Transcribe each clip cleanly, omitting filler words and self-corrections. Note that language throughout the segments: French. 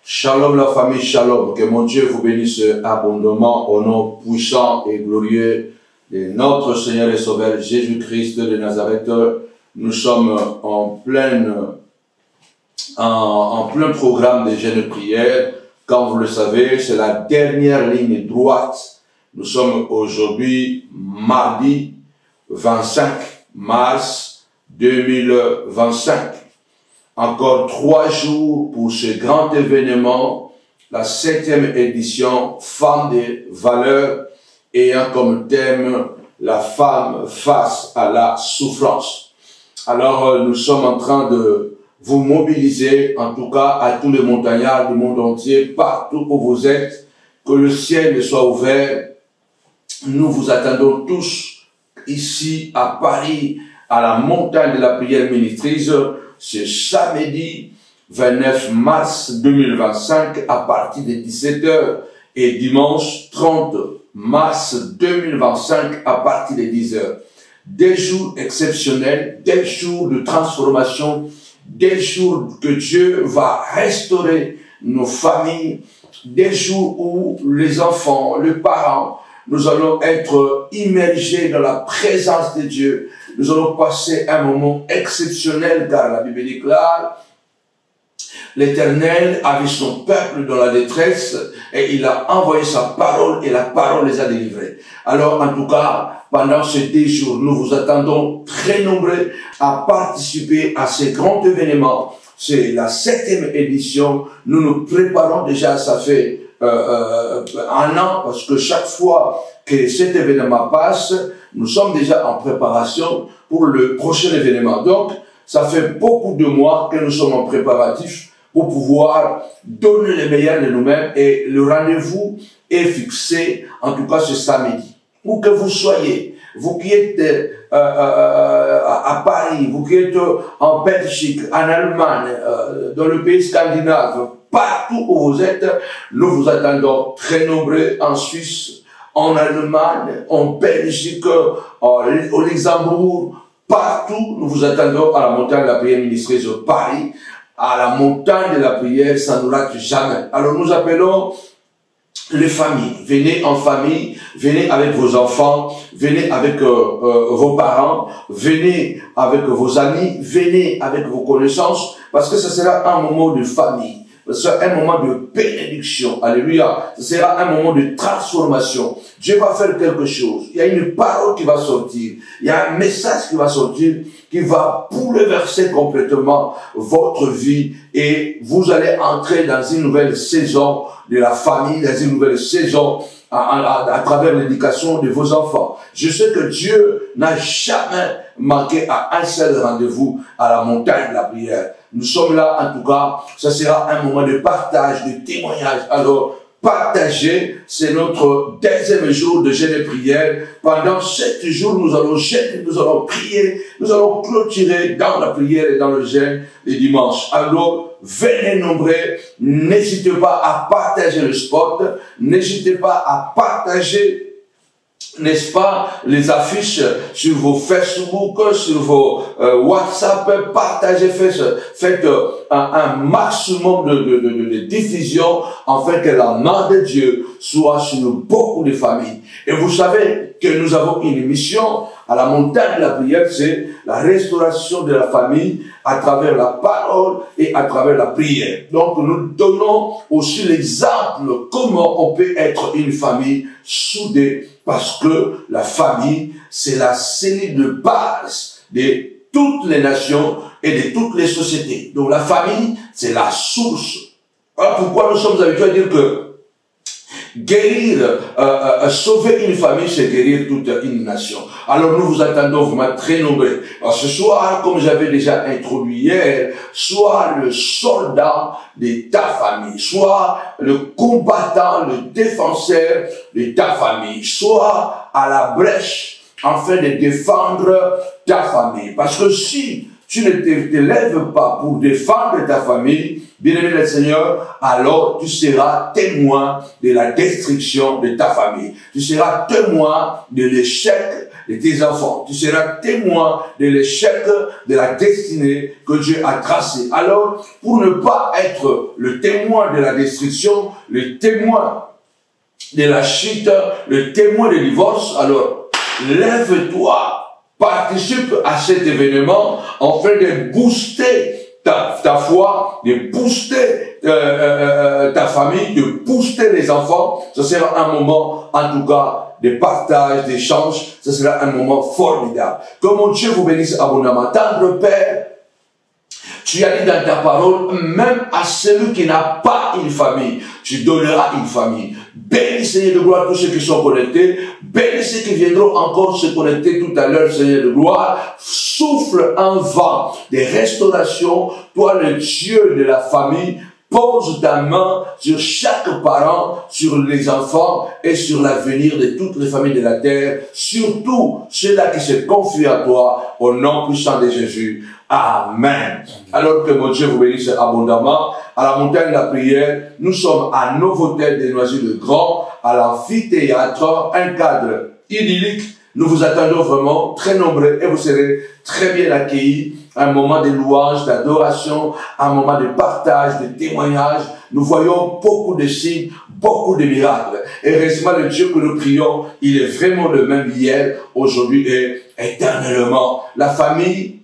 Shalom la famille, shalom. Que mon Dieu vous bénisse abondamment au nom puissant et glorieux de notre Seigneur et Sauveur Jésus-Christ de Nazareth. Nous sommes en plein programme de jeûne de prière. Comme vous le savez, c'est la dernière ligne droite. Nous sommes aujourd'hui mardi 25 mars 2025. Encore 3 jours pour ce grand événement, la 7e édition Femmes de valeur, ayant comme thème la femme face à la souffrance. Alors nous sommes en train de vous mobiliser, en tout cas à tous les montagnards du monde entier, partout où vous êtes, que le ciel soit ouvert. Nous vous attendons tous ici à Paris, à la montagne de la prière ministrice, ce samedi 29 mars 2025 à partir de 17 h et dimanche 30 mars 2025 à partir de 10 h. Des jours exceptionnels, des jours de transformation, des jours que Dieu va restaurer nos familles, des jours où les enfants, les parents, nous allons être immergés dans la présence de Dieu. Nous allons passer un moment exceptionnel car la Bible déclare l'Éternel a vu son peuple dans la détresse et il a envoyé sa parole et la parole les a délivrés. Alors en tout cas, pendant ces 10 jours, nous vous attendons très nombreux à participer à ces grands événements. C'est la 7e édition. Nous nous préparons déjà, ça fait un an, parce que chaque fois que cet événement passe, nous sommes déjà en préparation pour le prochain événement. Donc, ça fait beaucoup de mois que nous sommes en préparatif pour pouvoir donner le meilleur de nous-mêmes, et le rendez-vous est fixé, en tout cas ce samedi. Où que vous soyez, vous qui êtes à Paris, vous qui êtes en Belgique, en Allemagne, dans le pays scandinave, partout où vous êtes, nous vous attendons très nombreux en Suisse, en Allemagne, en Belgique, au Luxembourg, partout nous vous attendons à la montagne de la prière ministrice de Paris, à la montagne de la prière, ça ne nous rate jamais. Alors nous appelons les familles, venez en famille, venez avec vos enfants, venez avec vos parents, venez avec vos amis, venez avec vos connaissances, parce que ce sera un moment de famille. Ce sera un moment de bénédiction. Alléluia. Ce sera un moment de transformation. Dieu va faire quelque chose. Il y a une parole qui va sortir. Il y a un message qui va sortir, qui va bouleverser complètement votre vie. Et vous allez entrer dans une nouvelle saison de la famille, dans une nouvelle saison à travers l'éducation de vos enfants. Je sais que Dieu n'a jamais manqué à un seul rendez-vous à la montagne de la prière. Nous sommes là, en tout cas, ça sera un moment de partage, de témoignage. Alors, partager, c'est notre 2e jour de jeûne et prière. Pendant 7 jours, nous allons jeûner, nous allons prier, nous allons clôturer dans la prière et dans le jeûne les dimanches. Alors, venez nombreux, n'hésitez pas à partager le spot, n'hésitez pas à partager, n'est-ce pas, les affiches sur vos Facebook, sur vos WhatsApp, partagez, faites un maximum de diffusion, afin que la main de Dieu soit sur beaucoup de familles. Et vous savez que nous avons une mission à la montagne de la prière, c'est la restauration de la famille à travers la parole et à travers la prière. Donc nous donnons aussi l'exemple comment on peut être une famille soudée, parce que la famille, c'est la cellule de base de toutes les nations et de toutes les sociétés. Donc la famille, c'est la source. Voilà pourquoi nous sommes habitués à dire que guérir, sauver une famille, c'est guérir toute une nation. Alors nous vous attendons vraiment très nombreux. Alors, ce soir, comme j'avais déjà introduit hier, soit le soldat de ta famille, soit le combattant, le défenseur de ta famille, soit à la brèche afin de défendre ta famille. Parce que si tu ne te lèves pas pour défendre ta famille, bien-aimé le Seigneur, alors tu seras témoin de la destruction de ta famille. Tu seras témoin de l'échec de tes enfants. Tu seras témoin de l'échec de la destinée que Dieu a tracée. Alors, pour ne pas être le témoin de la destruction, le témoin de la chute, le témoin du divorce, alors, lève-toi, participe à cet événement afin de booster ta foi, de booster ta famille, de booster les enfants. Ce sera un moment, en tout cas, de partage, d'échange. Ce sera un moment formidable. Que mon Dieu vous bénisse abondamment. Tendre Père, tu as dit dans ta parole, même à celui qui n'a pas une famille, tu donneras une famille. Bénis, Seigneur de gloire, tous ceux qui sont connectés. Bénis ceux qui viendront encore se connecter tout à l'heure, Seigneur de gloire. Souffle un vent de restauration. Toi, le Dieu de la famille, pose ta main sur chaque parent, sur les enfants et sur l'avenir de toutes les familles de la terre. Surtout ceux-là qui se confient à toi, au nom puissant de Jésus. Amen. Alors que mon Dieu vous bénisse abondamment. À la montagne de la prière, nous sommes à Novotel des Noisy-le-Grand, à l'amphithéâtre, un cadre idyllique. Nous vous attendons vraiment très nombreux et vous serez très bien accueillis. Un moment de louange, d'adoration, un moment de partage, de témoignage. Nous voyons beaucoup de signes, beaucoup de miracles. Et heureusement, le Dieu que nous prions, il est vraiment le même hier, aujourd'hui et éternellement. La famille,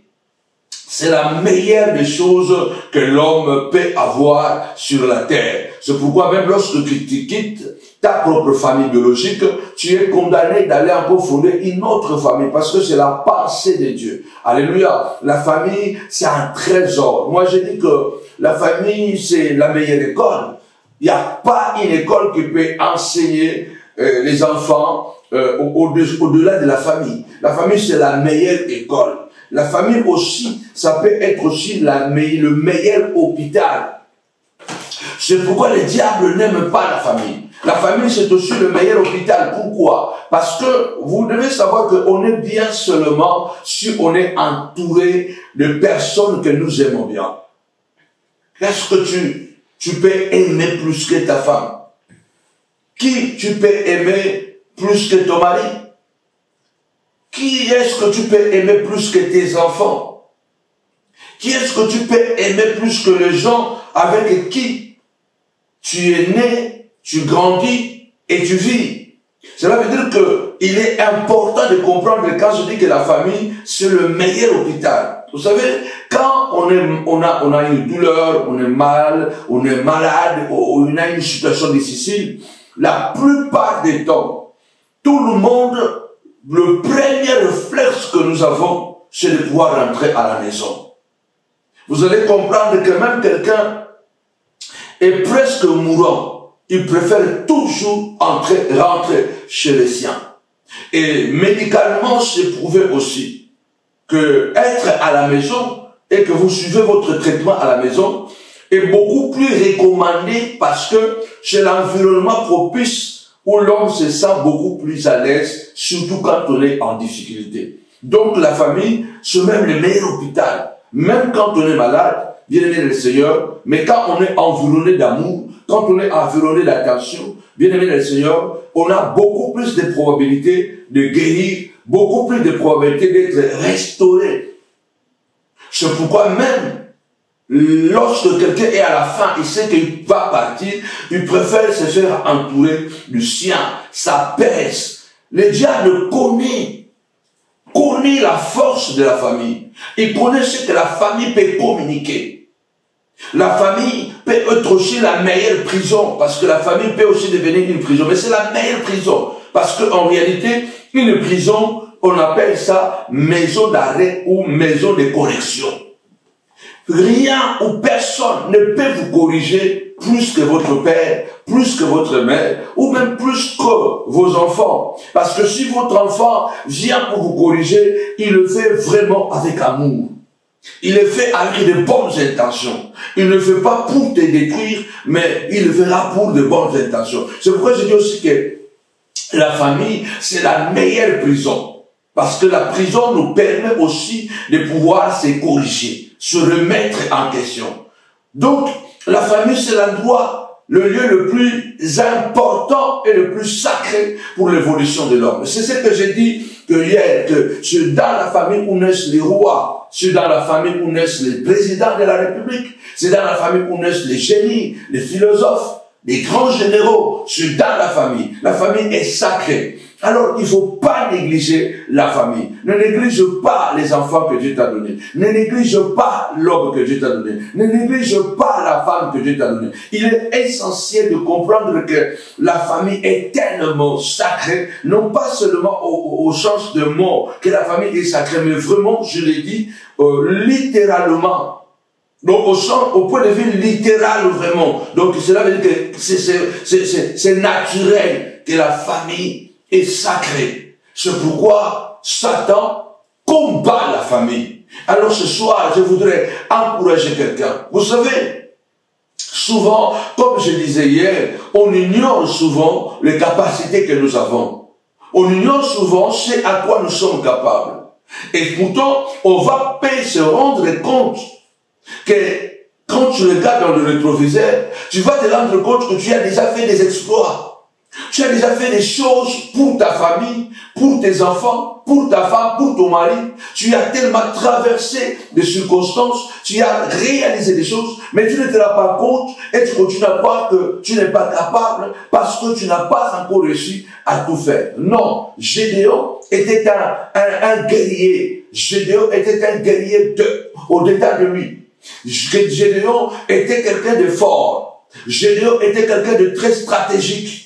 c'est la meilleure des choses que l'homme peut avoir sur la terre. C'est pourquoi même lorsque tu quittes ta propre famille biologique, tu es condamné d'aller encore fonder une autre famille parce que c'est la pensée de Dieu. Alléluia. La famille, c'est un trésor. Moi, je dis que la famille, c'est la meilleure école. Il n'y a pas une école qui peut enseigner les enfants au-delà de la famille. La famille, c'est la meilleure école. La famille aussi, ça peut être aussi le meilleur hôpital. C'est pourquoi le diable n'aime pas la famille. La famille, c'est aussi le meilleur hôpital. Pourquoi? Parce que vous devez savoir qu'on est bien seulement si on est entouré de personnes que nous aimons bien. Qu'est-ce que tu peux aimer plus que ta femme? Qui tu peux aimer plus que ton mari? Qui est-ce que tu peux aimer plus que tes enfants? Qui est-ce que tu peux aimer plus que les gens avec qui tu es né, tu grandis et tu vis? Cela veut dire qu'il est important de comprendre que quand je dis que la famille, c'est le meilleur hôpital. Vous savez, quand on a une douleur, on est mal, on est malade, ou on a une situation difficile, la plupart des temps, tout le monde, le premier réflexe que nous avons, c'est de pouvoir rentrer à la maison. Vous allez comprendre que même quelqu'un est presque mourant, il préfère toujours rentrer chez les siens. Et médicalement, c'est prouvé aussi que être à la maison et que vous suivez votre traitement à la maison est beaucoup plus recommandé parce que c'est l'environnement propice où l'homme se sent beaucoup plus à l'aise, surtout quand on est en difficulté. Donc la famille, c'est même le meilleur hôpital. Même quand on est malade, bien aimé le Seigneur, mais quand on est environné d'amour, quand on est environné d'attention, bien aimé le Seigneur, on a beaucoup plus de probabilités de guérir, beaucoup plus de probabilités d'être restauré. C'est pourquoi même lorsque quelqu'un est à la fin, il sait qu'il va partir, il préfère se faire entourer du sien. Ça pèse. Le diable connaît la force de la famille. Il connaît ce que la famille peut communiquer. La famille peut être aussi la meilleure prison, parce que la famille peut aussi devenir une prison, mais c'est la meilleure prison, parce qu'en réalité, une prison, on appelle ça maison d'arrêt ou maison de correction. Rien ou personne ne peut vous corriger plus que votre père, plus que votre mère, ou même plus que vos enfants. Parce que si votre enfant vient pour vous corriger, il le fait vraiment avec amour. Il le fait avec de bonnes intentions. Il ne le fait pas pour te détruire, mais il le fera pour de bonnes intentions. C'est pourquoi je dis aussi que la famille, c'est la meilleure prison. Parce que la prison nous permet aussi de pouvoir se corriger, se remettre en question. Donc, la famille, c'est l'endroit le lieu le plus important et le plus sacré pour l'évolution de l'homme. C'est ce que j'ai dit hier, que c'est dans la famille où naissent les rois, c'est dans la famille où naissent les présidents de la République, c'est dans la famille où naissent les génies, les philosophes, les grands généraux, c'est dans la famille. La famille est sacrée. Alors, il ne faut pas négliger la famille. Ne néglige pas les enfants que Dieu t'a donnés. Ne néglige pas l'homme que Dieu t'a donné. Ne néglige pas la femme que Dieu t'a donnée. Il est essentiel de comprendre que la famille est tellement sacrée, non pas seulement au sens de mot, que la famille est sacrée, mais vraiment, je l'ai dit, littéralement. Donc, au point de vue littéral, vraiment. Donc, cela veut dire que c'est naturel que la famille est sacré. C'est pourquoi Satan combat la famille. Alors ce soir, je voudrais encourager quelqu'un. Vous savez, souvent, comme je disais hier, on ignore souvent les capacités que nous avons. On ignore souvent ce à quoi nous sommes capables. Et pourtant, on va se rendre compte que quand tu regardes dans le rétroviseur, tu vas te rendre compte que tu as déjà fait des exploits. Tu as déjà fait des choses pour ta famille, pour tes enfants, pour ta femme, pour ton mari. Tu as tellement traversé des circonstances, tu as réalisé des choses, mais tu ne te rends pas compte et tu continues à croire que tu n'es pas capable parce que tu n'as pas encore réussi à tout faire. Non, Gédéon était un guerrier. Gédéon était un guerrier au-dedans de lui. Gédéon était quelqu'un de fort. Gédéon était quelqu'un de très stratégique.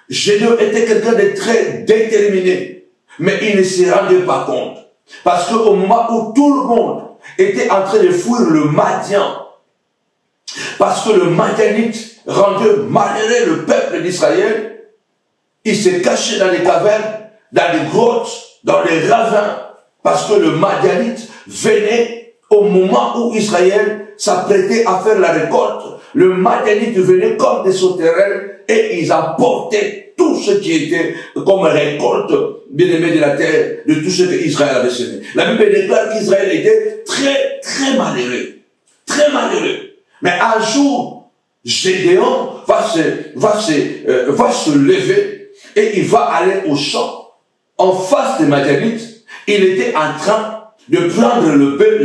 Gédéon était quelqu'un de très déterminé, mais il ne se rendait pas compte. Parce qu'au moment où tout le monde était en train de fuir le Madian, parce que le Madianite rendait malheureux le peuple d'Israël, il se cachait dans les cavernes, dans les grottes, dans les ravins, parce que le Madianite venait au moment où Israël s'apprêtait à faire la récolte. Le Madianite venait comme des sauterelles et ils apportaient tout ce qui était comme récolte, bien-aimé de la terre, de tout ce qu'Israël avait semé. La Bible déclare qu'Israël était très, très malheureux. Très malheureux. Mais un jour, Gédéon va se lever et il va aller au champ en face des Madianites. Il était en train de prendre le blé,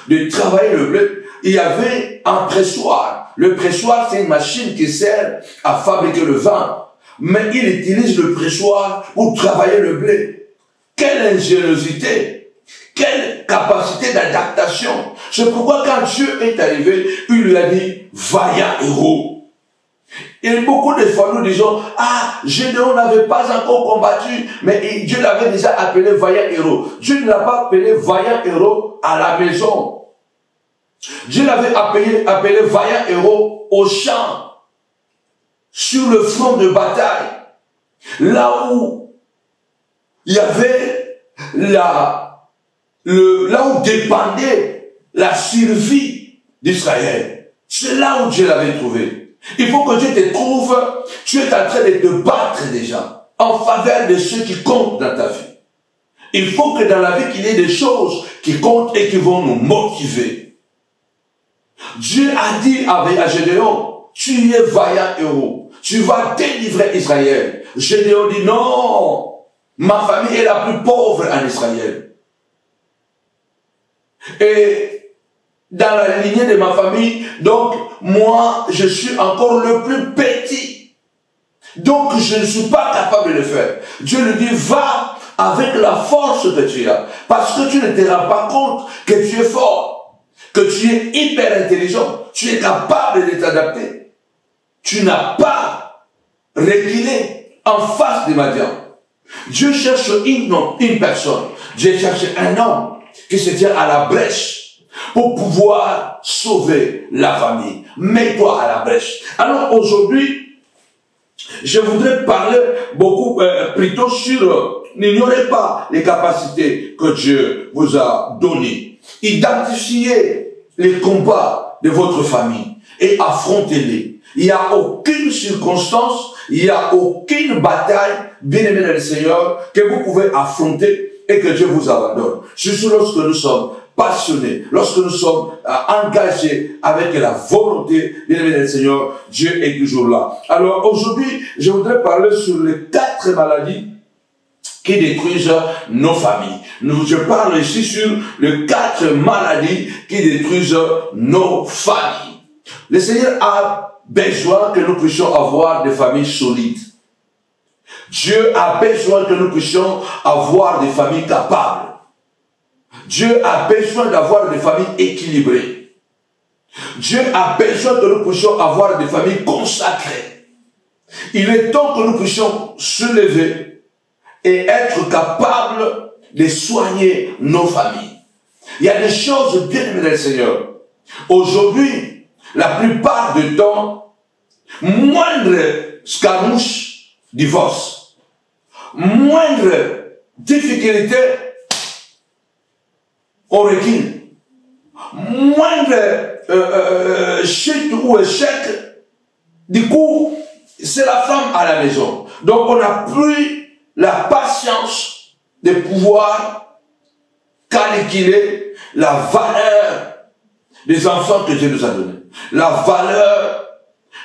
de travailler le blé. Il y avait un pressoir. Le pressoir, c'est une machine qui sert à fabriquer le vin. Mais il utilise le pressoir pour travailler le blé. Quelle ingéniosité! Quelle capacité d'adaptation! C'est pourquoi quand Dieu est arrivé, il lui a dit, vaillant héros. Et beaucoup de fois nous disons, ah, Gédéon n'avait pas encore combattu, mais Dieu l'avait déjà appelé vaillant héros. Dieu ne l'a pas appelé vaillant héros à la maison. Dieu l'avait appelé vaillant héros au champ, sur le front de bataille, là où il y avait là où dépendait la survie d'Israël. C'est là où Dieu l'avait trouvé. Il faut que Dieu te trouve, tu es en train de te battre déjà en faveur de ceux qui comptent dans ta vie. Il faut que dans la vie qu'il y ait des choses qui comptent et qui vont nous motiver. Dieu a dit à Gédéon, tu es vaillant héros, tu vas délivrer Israël. Gédéon dit non, ma famille est la plus pauvre en Israël. Et dans la lignée de ma famille, donc moi je suis encore le plus petit. Donc je ne suis pas capable de le faire. Dieu lui dit, va avec la force que tu as, parce que tu ne te rends pas compte que tu es fort. Que tu es hyper intelligent, tu es capable de t'adapter. Tu n'as pas reculé en face des Madians. Dieu cherche une personne. Dieu cherche un homme qui se tient à la brèche pour pouvoir sauver la famille. Mets-toi à la brèche. Alors aujourd'hui, je voudrais parler plutôt sur, n'ignorez pas les capacités que Dieu vous a données. Identifiez les combats de votre famille et affrontez-les. Il n'y a aucune circonstance, il n'y a aucune bataille, bien-aimé dans le Seigneur, que vous pouvez affronter et que Dieu vous abandonne. Surtout lorsque nous sommes passionnés, lorsque nous sommes engagés avec la volonté, bien-aimé du Seigneur, Dieu est toujours là. Alors aujourd'hui, je voudrais parler sur les 4 maladies qui détruisent nos familles. Je parle ici sur les 4 maladies qui détruisent nos familles. Le Seigneur a besoin que nous puissions avoir des familles solides. Dieu a besoin que nous puissions avoir des familles capables. Dieu a besoin d'avoir des familles équilibrées. Dieu a besoin que nous puissions avoir des familles consacrées. Il est temps que nous puissions se lever et être capables de soigner nos familles. Il y a des choses bien aimées du Seigneur. Aujourd'hui, la plupart du temps, moindre scaramouche, divorce. Moindre difficulté, on recule. Moindre chute ou échec, du coup, c'est la femme à la maison. Donc on n'a plus la patience de pouvoir calculer la valeur des enfants que Dieu nous a donnés, la valeur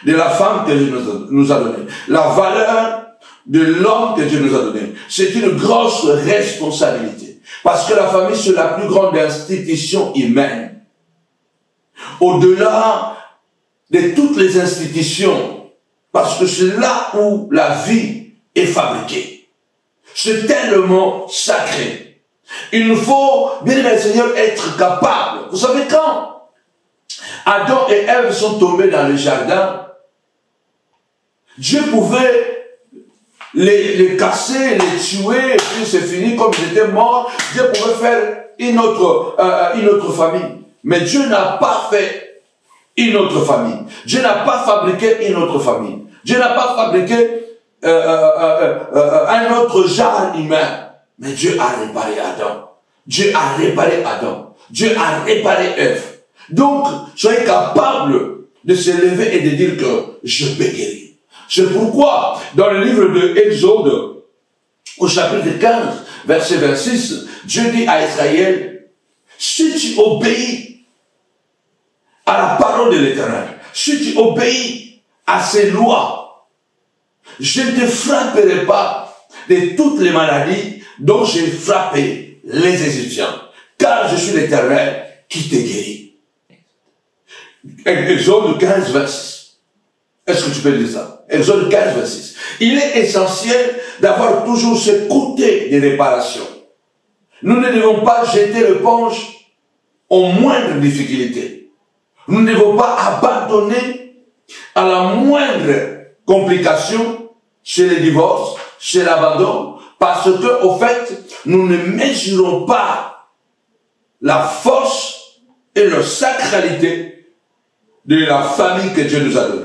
de la femme que Dieu nous a donnée, la valeur de l'homme que Dieu nous a donné. C'est une grosse responsabilité. Parce que la famille, c'est la plus grande institution humaine. Au-delà de toutes les institutions, parce que c'est là où la vie est fabriquée. C'est tellement sacré. Il nous faut, bien aimé Seigneur, être capable. Vous savez quand Adam et Ève sont tombés dans le jardin, Dieu pouvait les casser, les tuer, et puis c'est fini, comme ils étaient morts, Dieu pouvait faire une autre famille. Mais Dieu n'a pas fait une autre famille. Dieu n'a pas fabriqué une autre famille. Dieu n'a pas fabriqué un autre genre humain. Mais Dieu a réparé Adam. Dieu a réparé Adam. Dieu a réparé Ève. Donc, soyez capables de se lever et de dire que je peux guérir. C'est pourquoi, dans le livre de Exode, au chapitre 15, verset 26, Dieu dit à Israël, si tu obéis à la parole de l'Éternel, si tu obéis à ses lois, je ne te frapperai pas de toutes les maladies dont j'ai frappé les Égyptiens, car je suis l'Éternel qui te guérit. Exode 15, 26. Est-ce que tu peux dire ça? Exode 15, 26. Il est essentiel d'avoir toujours ce côté de réparation. Nous ne devons pas jeter l'éponge aux moindres difficultés. Nous ne devons pas abandonner à la moindre complication chez les divorces, chez l'abandon, parce que, au fait, nous ne mesurons pas la force et la sacralité de la famille que Dieu nous a donnée.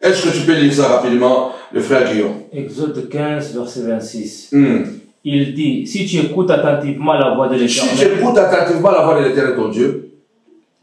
Est-ce que tu peux lire ça rapidement, le frère Guillaume? Exode 15, verset 26. Il dit, si tu écoutes attentivement la voix de l'Éternel. Si tu écoutes attentivement la voix de l'Éternel, ton Dieu.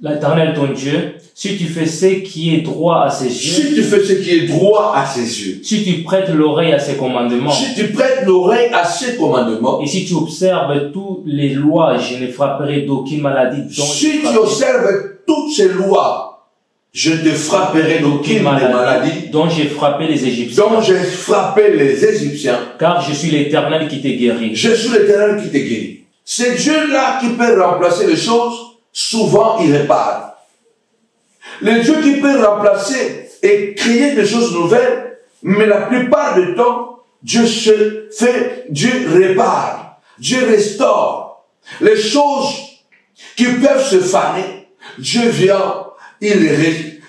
L'Éternel, ton Dieu. Si tu fais ce qui est droit à ses yeux. Si tu fais ce qui est droit à ses yeux. Si tu prêtes l'oreille à ses commandements. Si tu prêtes l'oreille à ses commandements. Et si tu observes toutes les lois, je ne frapperai d'aucune maladie. Si tu observes toutes ces lois, je ne te frapperai d'aucune maladie dont j'ai frappé les Égyptiens. Dont j'ai frappé les Égyptiens. Car je suis l'Éternel qui te guérit. Je suis l'Éternel qui te guérit. C'est Dieu-là qui peut remplacer les choses. Souvent, il répare. Le Dieu qui peut remplacer et créer des choses nouvelles, mais la plupart du temps, Dieu répare. Dieu restaure. Les choses qui peuvent se faner, Dieu vient, il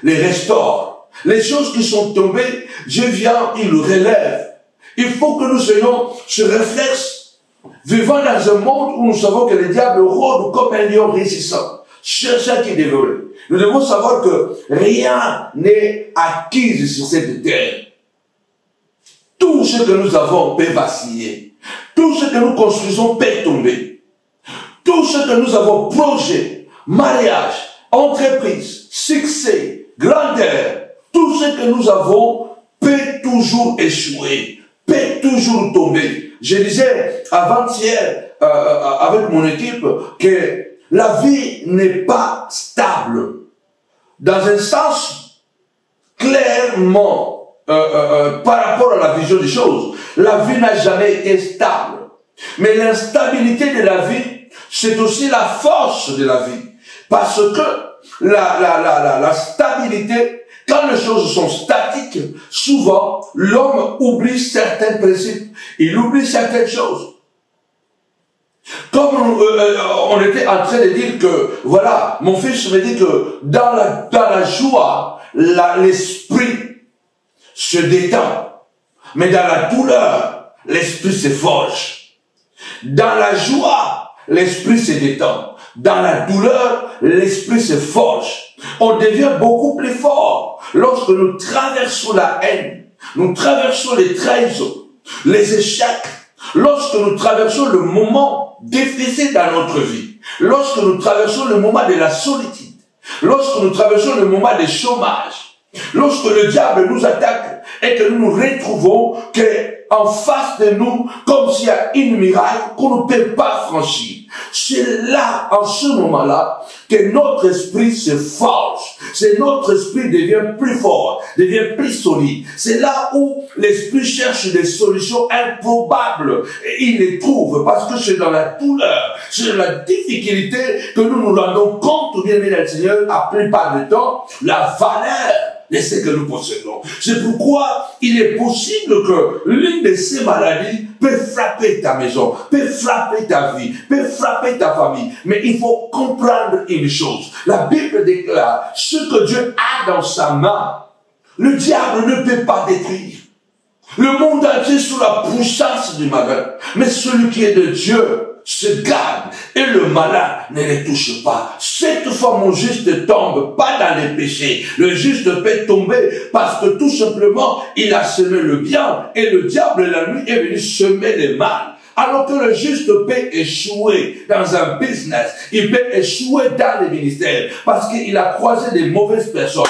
les restaure. Les choses qui sont tombées, Dieu vient, il le relève. Il faut que nous ayons ce réflexe, vivant dans un monde où nous savons que le diable rôde comme un lion résistant, cherchant qui dévore. Nous devons savoir que rien n'est acquis sur cette terre. Tout ce que nous avons peut vaciller. Tout ce que nous construisons peut tomber. Tout ce que nous avons projet, mariage, entreprise, succès, grandeur, tout ce que nous avons peut toujours échouer, peut toujours tomber. Je disais avant-hier avec mon équipe que la vie n'est pas stable. Dans un sens clairement par rapport à la vision des choses, la vie n'a jamais été stable. Mais l'instabilité de la vie, c'est aussi la force de la vie. Parce que la stabilité, quand les choses sont statiques, souvent, l'homme oublie certains principes. Il oublie certaines choses. Comme on était en train de dire que, voilà, mon fils me dit que dans la joie, l'esprit se détend. Mais dans la douleur, l'esprit se forge. Dans la joie, l'esprit se détend. Dans la douleur, l'esprit se forge. On devient beaucoup plus fort lorsque nous traversons la haine, nous traversons les trahisons, les échecs, lorsque nous traversons le moment difficile dans notre vie, lorsque nous traversons le moment de la solitude, lorsque nous traversons le moment du chômage, lorsque le diable nous attaque et que nous nous retrouvons en face de nous, comme s'il y a une muraille qu'on ne peut pas franchir. C'est là, en ce moment-là, que notre esprit se forge. C'est notre esprit devient plus fort, devient plus solide. C'est là où l'esprit cherche des solutions improbables. Et il les trouve, parce que c'est dans la douleur, c'est dans la difficulté que nous nous rendons compte, bien aimé dans le Seigneur, à plupart du temps, la valeur de ce que nous possédons. C'est pourquoi il est possible que l'une de ces maladies peut frapper ta maison, peut frapper ta vie, peut frapper ta famille. Mais il faut comprendre une chose. La Bible déclare, ce que Dieu a dans sa main, le diable ne peut pas détruire. Le monde entier est sous la puissance du malheur. Mais celui qui est de Dieu se garde et le malin ne les touche pas. Cette fois, mon juste tombe pas dans les péchés. Le juste peut tomber parce que tout simplement, il a semé le bien et le diable la nuit est venu semer le mal. Alors que le juste peut échouer dans un business, il peut échouer dans les ministères parce qu'il a croisé des mauvaises personnes.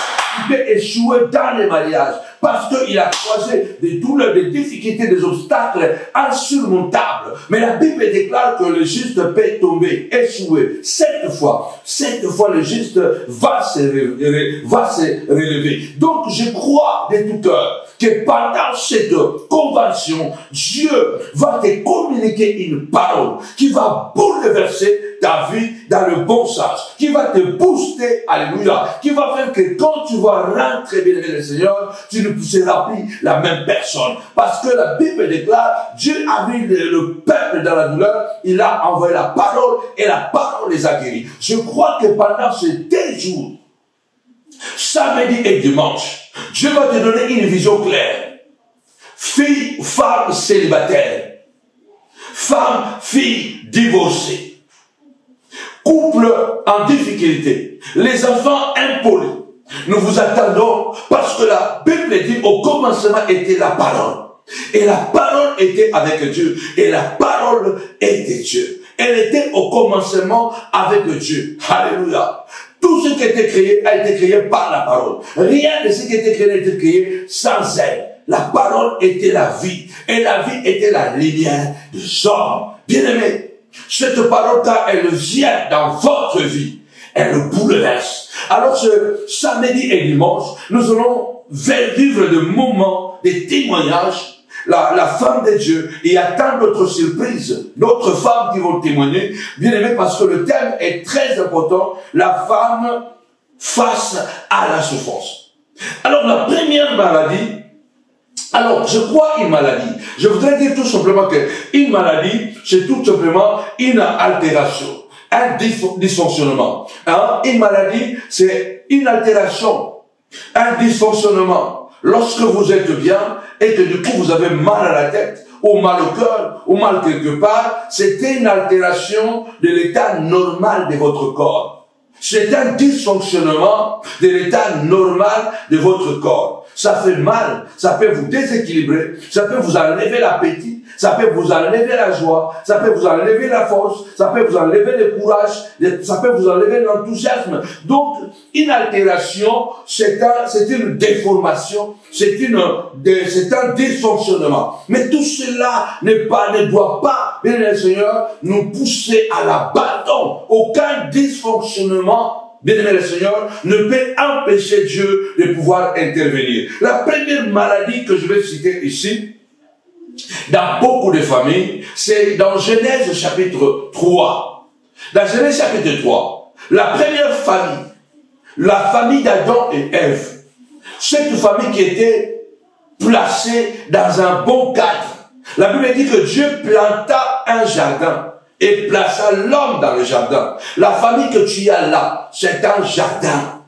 Il peut échouer dans les mariages parce qu'il a croisé des douleurs, des difficultés, des obstacles insurmontables. Mais la Bible déclare que le juste peut tomber, échouer. Cette fois, le juste va se relever. Donc, je crois de tout cœur que pendant cette convention, Dieu va te communiquer une parole qui va bouleverser ta vie dans le bon sens, qui va te booster, alléluia, qui va faire que quand tu vas rentrer bien aimé le Seigneur, tu ne seras plus la même personne. Parce que la Bible déclare, Dieu a mis le peuple dans la douleur, il a envoyé la parole et la parole les a guéris. Je crois que pendant ces 2 jours, samedi et dimanche, Dieu va te donner une vision claire. Fille, femme célibataire, femme, fille divorcée, couple en difficulté, les enfants impolis. Nous vous attendons parce que la Bible dit au commencement était la parole. Et la parole était avec Dieu. Et la parole était Dieu. Elle était au commencement avec Dieu. Alléluia. Tout ce qui était créé a été créé par la parole. Rien de ce qui était créé n'a été créé sans elle. La parole était la vie. Et la vie était la lumière des hommes. Bien-aimés, cette parole, quand elle vient dans votre vie, elle bouleverse. Alors ce samedi et dimanche, nous allons vivre des moments, des témoignages. La femme de Dieu, il y a tant d'autres surprises, d'autres femmes qui vont témoigner, bien aimé, parce que le thème est très important, la femme face à la souffrance. Alors la première maladie, alors je crois une maladie, je voudrais dire tout simplement que une maladie, c'est tout simplement une altération, un dysfonctionnement. Une maladie, c'est une altération, un dysfonctionnement. Lorsque vous êtes bien et que du coup vous avez mal à la tête, ou mal au cœur, ou mal quelque part, c'était une altération de l'état normal de votre corps. C'est un dysfonctionnement de l'état normal de votre corps. Ça fait mal, ça peut vous déséquilibrer, ça peut vous enlever l'appétit, ça peut vous enlever la joie, ça peut vous enlever la force, ça peut vous enlever le courage, ça peut vous enlever l'enthousiasme. Donc, une altération, c'est une déformation, c'est un dysfonctionnement. Mais tout cela ne doit pas, bien le Seigneur, nous pousser à l'abandon. Aucun dysfonctionnement, bien-aimé le Seigneur, ne peut empêcher Dieu de pouvoir intervenir. La première maladie que je vais citer ici, dans beaucoup de familles, c'est dans Genèse chapitre 3. Dans Genèse chapitre 3, la première famille, la famille d'Adam et Ève, cette famille qui était placée dans un bon cadre. La Bible dit que Dieu planta un jardin et plaça l'homme dans le jardin. La famille que tu as là, c'est un jardin.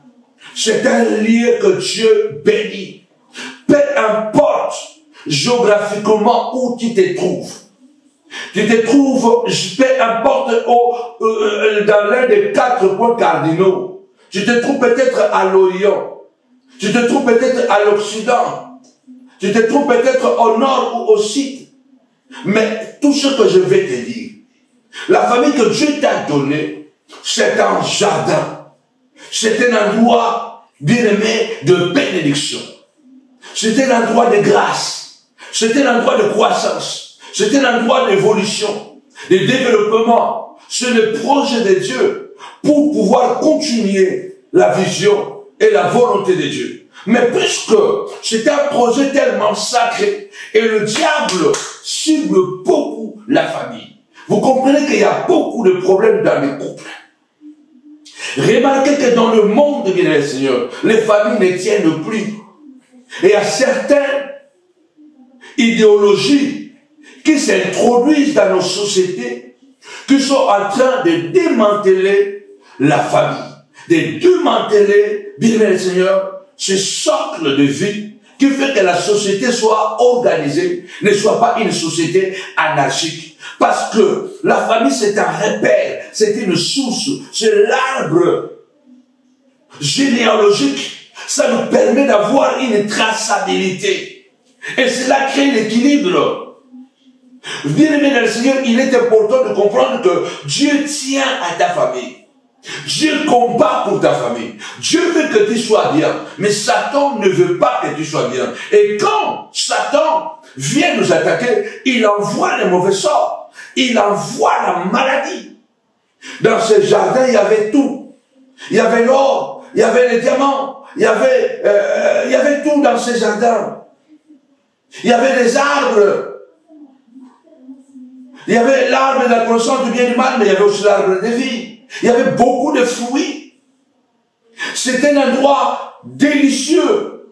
C'est un lieu que Dieu bénit. Peu importe géographiquement où tu te trouves. Tu te trouves, peu importe dans l'un des 4 points cardinaux. Tu te trouves peut-être à l'Orient. Tu te trouves peut-être à l'Occident. Tu te trouves peut-être au nord ou au sud. Mais tout ce que je vais te dire, la famille que Dieu t'a donnée, c'est un jardin. C'est un endroit, bien-aimé, de bénédiction. C'est un endroit de grâce. C'est un endroit de croissance. C'est un endroit d'évolution, de développement. C'est le projet de Dieu pour pouvoir continuer la vision et la volonté de Dieu. Mais puisque c'est un projet tellement sacré et le diable cible beaucoup la famille, vous comprenez qu'il y a beaucoup de problèmes dans les couples. Remarquez que dans le monde, bien le Seigneur, les familles ne tiennent plus. Et il y a certaines idéologies qui s'introduisent dans nos sociétés, qui sont en train de démanteler la famille, de démanteler, bien le Seigneur, ce socle de vie qui fait que la société soit organisée, ne soit pas une société anarchique. Parce que la famille, c'est un repère, c'est une source, c'est l'arbre généalogique. Ça nous permet d'avoir une traçabilité. Et cela crée l'équilibre. Bien-aimé dans le Seigneur, il est important de comprendre que Dieu tient à ta famille. Dieu combat pour ta famille. Dieu veut que tu sois bien. Mais Satan ne veut pas que tu sois bien. Et quand Satan vient nous attaquer, il envoie les mauvais sorts. Il envoie la maladie. Dans ce jardin, il y avait tout. Il y avait l'or, il y avait les diamants, il y avait tout dans ce jardin. Il y avait les arbres. Il y avait l'arbre de la connaissance du bien et du mal, mais il y avait aussi l'arbre de vie. Il y avait beaucoup de fruits. C'était un endroit délicieux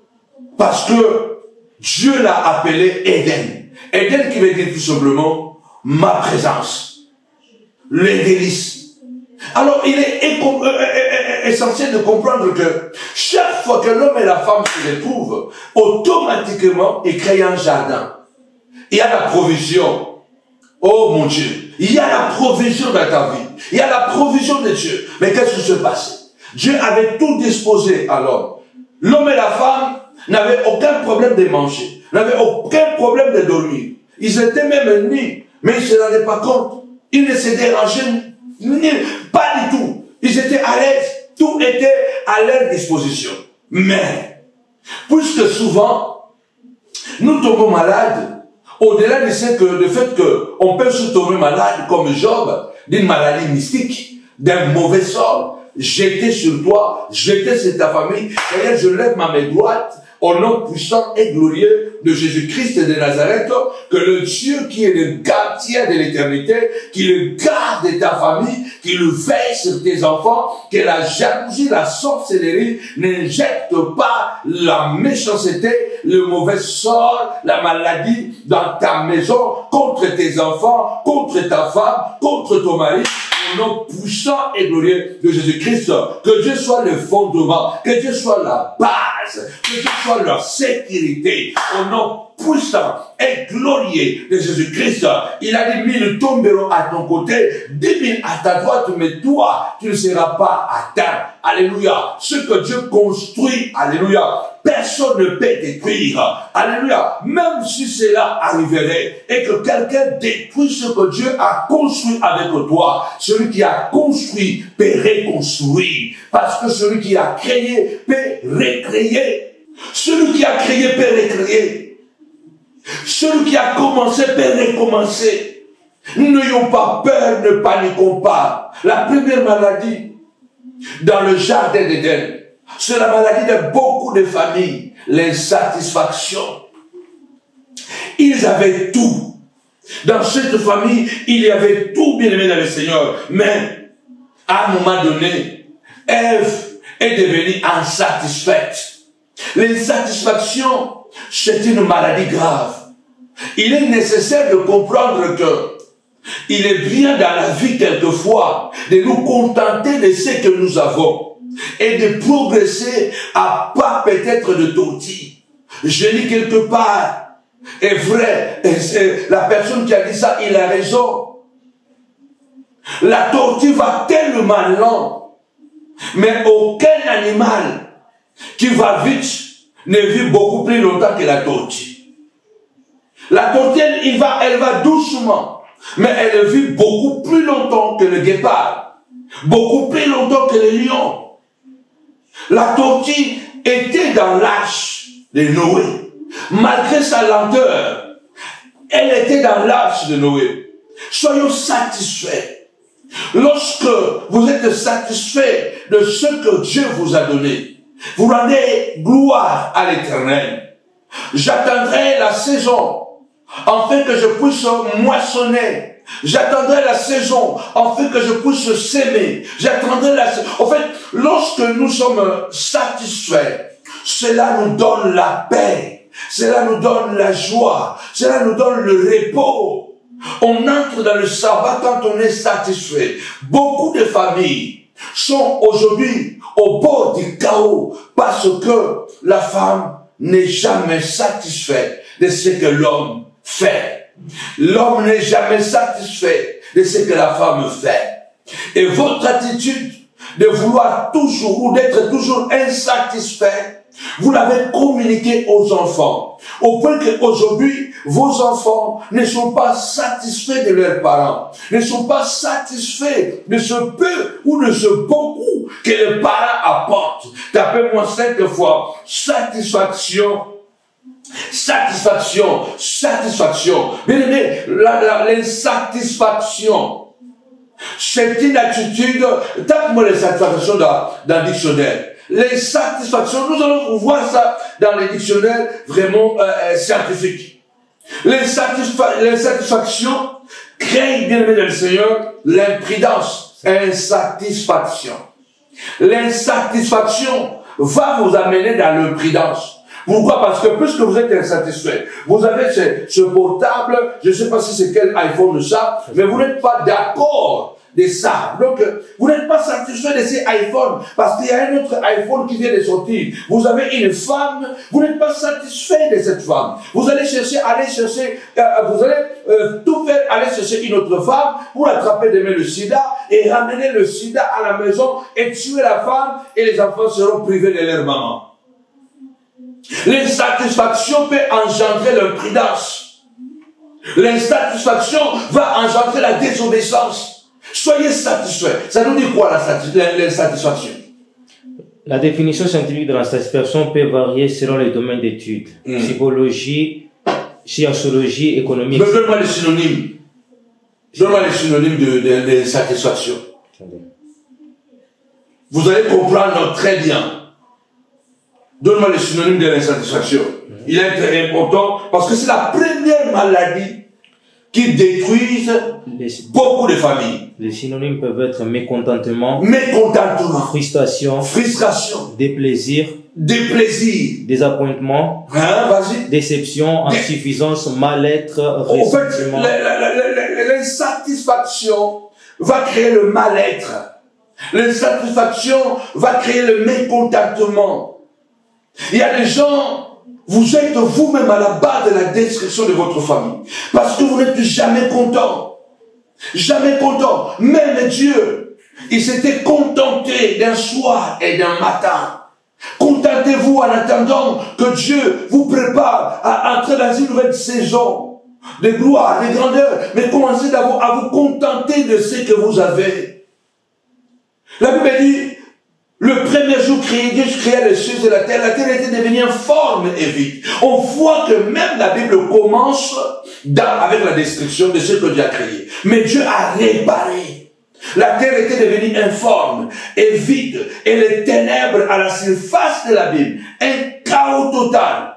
parce que Dieu l'a appelé Éden. Éden qui veut dire tout simplement ma présence. Les délices. Alors il est essentiel de comprendre que chaque fois que l'homme et la femme se retrouvent, automatiquement il crée un jardin. Il y a la provision. Oh mon Dieu, il y a la provision dans ta vie. Il y a la provision de Dieu. Mais qu'est-ce qui se passe? Dieu avait tout disposé à l'homme. L'homme et la femme n'avaient aucun problème de manger, n'avaient aucun problème de dormir. Ils étaient même nus, mais ils ne se rendaient pas compte. Ils ne se dérangeaient pas du tout. Ils étaient à l'aise. Tout était à leur disposition. Mais, puisque souvent, nous tombons malades, au-delà de ce que, le fait qu'on peut se tomber malade comme Job, d'une maladie mystique, d'un mauvais sort, jeté sur toi, jeté sur ta famille. D'ailleurs, je lève ma main droite au nom puissant et glorieux de Jésus-Christ de Nazareth, que le Dieu qui est le gardien de l'éternité, qui le garde de ta famille, qui le veille sur tes enfants, que la jalousie, la sorcellerie n'injecte pas la méchanceté, le mauvais sort, la maladie dans ta maison, contre tes enfants, contre ta femme, contre ton mari, au nom puissant et glorieux de Jésus-Christ. Que Dieu soit le fondement, que Dieu soit la base, que Dieu soit leur sécurité, au nom puissant et glorieux de Jésus-Christ. Il a dit 1000 tomberont à ton côté, 10 000 à ta droite, mais toi, tu ne seras pas atteint. alléluia, ce que Dieu construit, alléluia, personne ne peut détruire, alléluia, même si cela arriverait et que quelqu'un détruit ce que Dieu a construit avec toi, celui qui a construit peut reconstruire, parce que celui qui a créé peut recréer, celui qui a créé peut recréer, celui qui a commencé peut recommencer. N'ayons pas peur, ne paniquons pas. La première maladie dans le jardin d'Éden, c'est la maladie de beaucoup de familles, l'insatisfaction. Ils avaient tout. Dans cette famille, il y avait tout, bien aimé dans le Seigneur. Mais, à un moment donné, Ève est devenue insatisfaite. L'insatisfaction, c'est une maladie grave. Il est nécessaire de comprendre que il est bien dans la vie quelquefois de nous contenter de ce que nous avons et de progresser à pas peut-être de tortille. Je lis quelque part, est vrai, et c'est la personne qui a dit ça, il a raison. La tortue va tellement lent, mais aucun animal qui va vite ne vit beaucoup plus longtemps que la tortue. La tortue, elle va doucement. Mais elle vit beaucoup plus longtemps que le guépard, beaucoup plus longtemps que le lion. La tortue était dans l'arche de Noé. Malgré sa lenteur, elle était dans l'arche de Noé. Soyons satisfaits. Lorsque vous êtes satisfaits de ce que Dieu vous a donné, vous rendez gloire à l'Éternel. J'attendrai la saison afin que je puisse moissonner. J'attendrai la saison afin que je puisse s'aimer. J'attendrai la saison. En fait, lorsque nous sommes satisfaits, cela nous donne la paix. Cela nous donne la joie. Cela nous donne le repos. On entre dans le sabbat quand on est satisfait. Beaucoup de familles sont aujourd'hui au bord du chaos parce que la femme n'est jamais satisfaite de ce que l'homme fait. L'homme n'est jamais satisfait de ce que la femme fait. Et votre attitude de vouloir toujours ou d'être toujours insatisfait, vous l'avez communiqué aux enfants. Au point qu'aujourd'hui, vos enfants ne sont pas satisfaits de leurs parents, ne sont pas satisfaits de ce peu ou de ce beaucoup que les parents apportent. Tapez-moi 5 fois satisfaction. Satisfaction, satisfaction. Bien aimé, l'insatisfaction, c'est une attitude. Tape-moi l'insatisfaction dans le dictionnaire. L'insatisfaction, nous allons voir ça dans les dictionnaires vraiment scientifiques. L'insatisfaction crée, bien aimé dans le Seigneur, l'imprudence, insatisfaction. L'insatisfaction va vous amener dans l'imprudence. Pourquoi? Parce que puisque vous êtes insatisfait, vous avez ce portable, je ne sais pas si c'est quel iPhone ça, mais vous n'êtes pas d'accord de ça. Donc, vous n'êtes pas satisfait de ces iPhones, parce qu'il y a un autre iPhone qui vient de sortir. Vous avez une femme, vous n'êtes pas satisfait de cette femme. Vous allez chercher, vous allez tout faire, aller chercher une autre femme pour attraper demain le sida et ramener le sida à la maison et tuer la femme et les enfants seront privés de leur maman. L'insatisfaction peut engendrer l'imprudence. L'insatisfaction va engendrer la désobéissance. Soyez satisfaits. Ça nous dit quoi l'insatisfaction? La définition scientifique de l'insatisfaction peut varier selon les domaines d'études. Psychologie, sociologie, économie. Mais donne-moi les synonymes. Donne-moi les synonymes de l'insatisfaction. Vous allez comprendre très bien. Donne-moi les synonymes de l'insatisfaction. Il est très important parce que c'est la première maladie qui détruit beaucoup de familles. Les synonymes peuvent être mécontentement, frustration, déplaisir, désappointement, déception, insuffisance, mal-être, ressentiment. En fait, l'insatisfaction va créer le mal-être. L'insatisfaction va créer le mécontentement. Il y a des gens, vous êtes vous-même à la base de la destruction de votre famille. Parce que vous n'êtes jamais content. Jamais content. Même Dieu Il s'était contenté d'un soir et d'un matin. Contentez-vous en attendant que Dieu vous prépare à entrer dans une nouvelle saison de gloire, de grandeur, mais commencez d'abord à vous contenter de ce que vous avez. La Bible dit, le premier jour créé, Dieu créa les cieux et la terre était devenue informe et vide. On voit que même la Bible commence avec la destruction de ce que Dieu a créé. Mais Dieu a réparé. La terre était devenue informe et vide, et les ténèbres à la surface de la Bible. Un chaos total.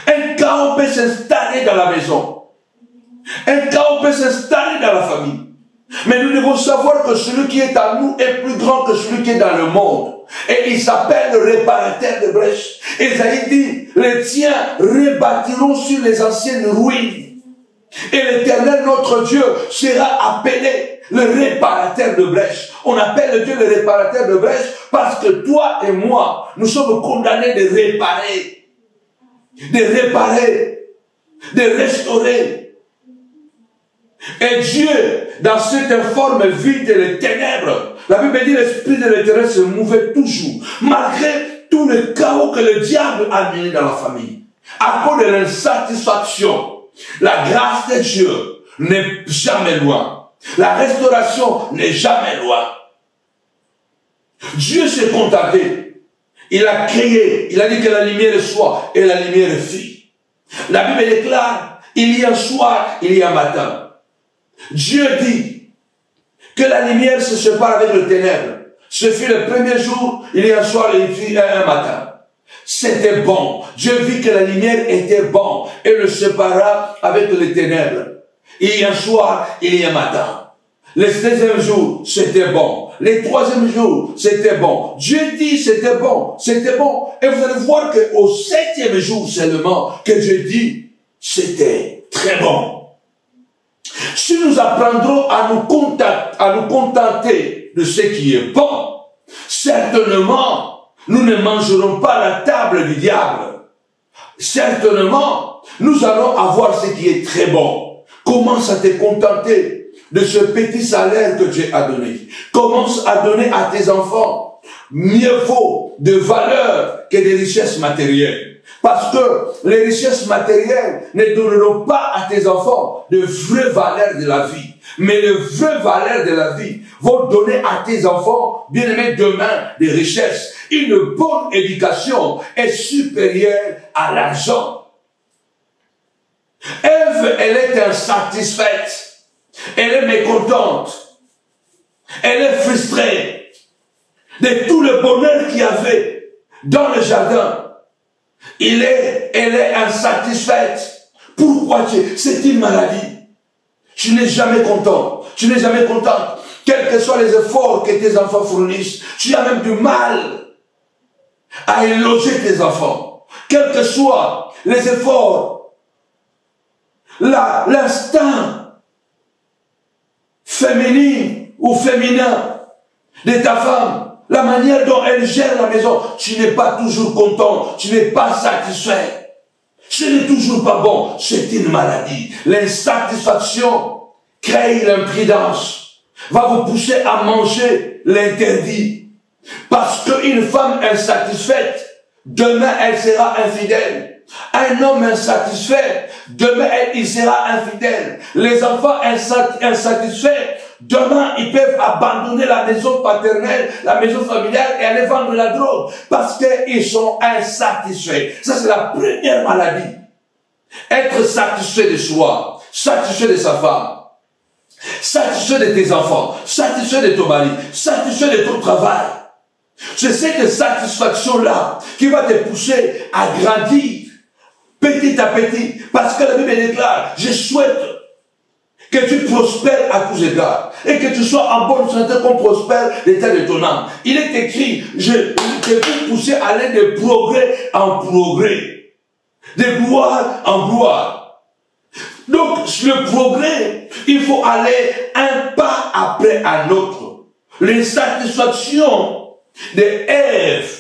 Un chaos peut s'installer dans la maison. Un chaos peut s'installer dans la famille. Mais nous devons savoir que celui qui est en nous est plus grand que celui qui est dans le monde. Et il s'appelle le réparateur de brèches. Isaïe dit, les tiens rebâtiront sur les anciennes ruines. Et l'Éternel, notre Dieu, sera appelé le réparateur de brèches. On appelle Dieu le réparateur de brèches parce que toi et moi, nous sommes condamnés de réparer, de restaurer. Et Dieu, dans cette forme vide et les ténèbres, la Bible dit l'Esprit de l'Éternel se mouvait toujours, malgré tout le chaos que le diable a mis dans la famille. À cause de l'insatisfaction, la grâce de Dieu n'est jamais loin. La restauration n'est jamais loin. Dieu s'est contenté. Il a créé, il a dit que la lumière soit, et la lumière fit. La Bible déclare, il y a un soir, il y a un matin. Dieu dit que la lumière se sépare avec le ténèbre. Ce fut le premier jour, il y a un soir, il y a un matin. C'était bon. Dieu vit que la lumière était bon et le sépara avec les ténèbres. Il y a un soir, il y a un matin. Le deuxième jour, c'était bon. Le troisième jour, c'était bon. Dieu dit c'était bon, c'était bon. Et vous allez voir qu'au septième jour seulement, que Dieu dit c'était très bon. Si nous apprendrons à nous contenter de ce qui est bon, certainement, nous ne mangerons pas à la table du diable. Certainement, nous allons avoir ce qui est très bon. Commence à te contenter de ce petit salaire que Dieu a donné. Commence à donner à tes enfants mieux vaut de valeur que des richesses matérielles. Parce que les richesses matérielles ne donneront pas à tes enfants de vraies valeurs de la vie. Mais les vraies valeurs de la vie vont donner à tes enfants, bien aimés, demain, des richesses. Une bonne éducation est supérieure à l'argent. Ève, elle est insatisfaite. Elle est mécontente. Elle est frustrée de tout le bonheur qu'il y avait dans le jardin. Elle est insatisfaite. Pourquoi? C'est une maladie. Tu n'es jamais content. Tu n'es jamais contente. Quels que soient les efforts que tes enfants fournissent, tu as même du mal à éloger tes enfants. Quels que soient les efforts, l'instinct féminin ou féminin de ta femme, la manière dont elle gère la maison, tu n'es pas toujours content, tu n'es pas satisfait. Ce n'est toujours pas bon, c'est une maladie. L'insatisfaction crée l'imprudence, va vous pousser à manger l'interdit. Parce qu'une femme insatisfaite, demain elle sera infidèle. Un homme insatisfait, demain il sera infidèle. Les enfants insatisfaits, demain, ils peuvent abandonner la maison paternelle, la maison familiale et aller vendre la drogue parce qu'ils sont insatisfaits. Ça, c'est la première maladie. Être satisfait de soi, satisfait de sa femme, satisfait de tes enfants, satisfait de ton mari, satisfait de ton travail. C'est cette satisfaction-là qui va te pousser à grandir petit à petit parce que la Bible déclare, je souhaite que tu prospères à tous égards et que tu sois en bonne santé comme prospère l'état de ton âme. Il est écrit, je vais pousser à aller de progrès en progrès, de gloire en gloire. Donc, le progrès, il faut aller un pas après un autre. L'insatisfaction de Ève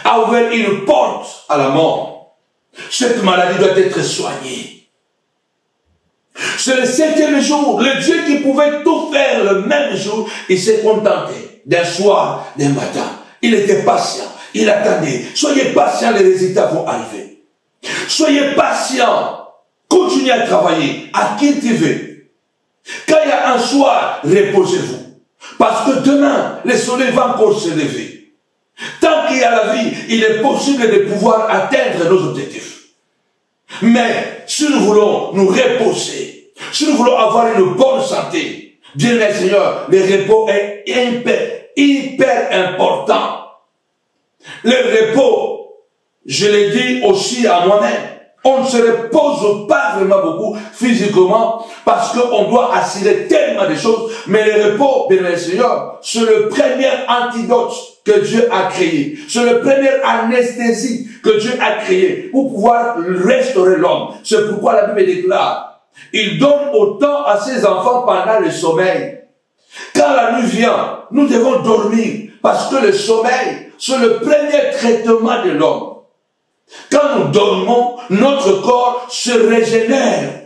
a ouvert une porte à la mort. Cette maladie doit être soignée. C'est le 7e jour, le Dieu qui pouvait tout faire le même jour, il s'est contenté d'un soir, d'un matin. Il était patient, il attendait. Soyez patient, les résultats vont arriver. Soyez patient, continuez à travailler, à cultiver. Quand il y a un soir, reposez-vous. Parce que demain, le soleil va encore se lever. Tant qu'il y a la vie, il est possible de pouvoir atteindre nos objectifs. Mais si nous voulons nous reposer, si nous voulons avoir une bonne santé, bien les Seigneur, le repos est hyper important. Le repos, je l'ai dit aussi à moi-même, on ne se repose pas vraiment beaucoup physiquement parce qu'on doit assurer tellement de choses, mais le repos, bien les Seigneur, c'est le premier antidote que Dieu a créé. C'est le premier anesthésie que Dieu a créé pour pouvoir restaurer l'homme. C'est pourquoi la Bible déclare, il donne autant à ses enfants pendant le sommeil. Quand la nuit vient, nous devons dormir parce que le sommeil, c'est le premier traitement de l'homme. Quand nous dormons, notre corps se régénère.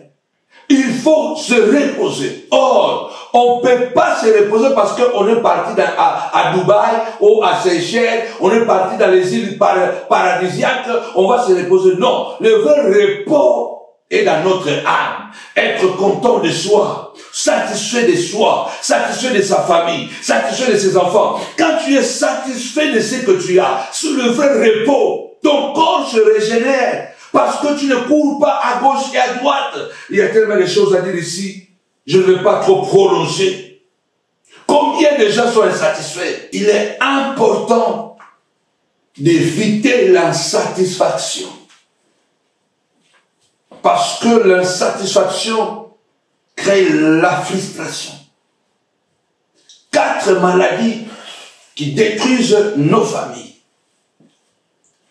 Il faut se reposer. Or, on ne peut pas se reposer parce qu'on est parti à Dubaï ou à Seychelles, on est parti dans les îles paradisiaques, on va se reposer. Non, le vrai repos est dans notre âme. Être content de soi, satisfait de soi, satisfait de sa famille, satisfait de ses enfants. Quand tu es satisfait de ce que tu as, c'est le vrai repos. Ton corps se régénère parce que tu ne cours pas à gauche et à droite. Il y a tellement de choses à dire ici. Je ne vais pas trop prolonger. Combien de gens sont insatisfaits? Il est important d'éviter l'insatisfaction. Parce que l'insatisfaction crée la frustration. 4 maladies qui détruisent nos familles.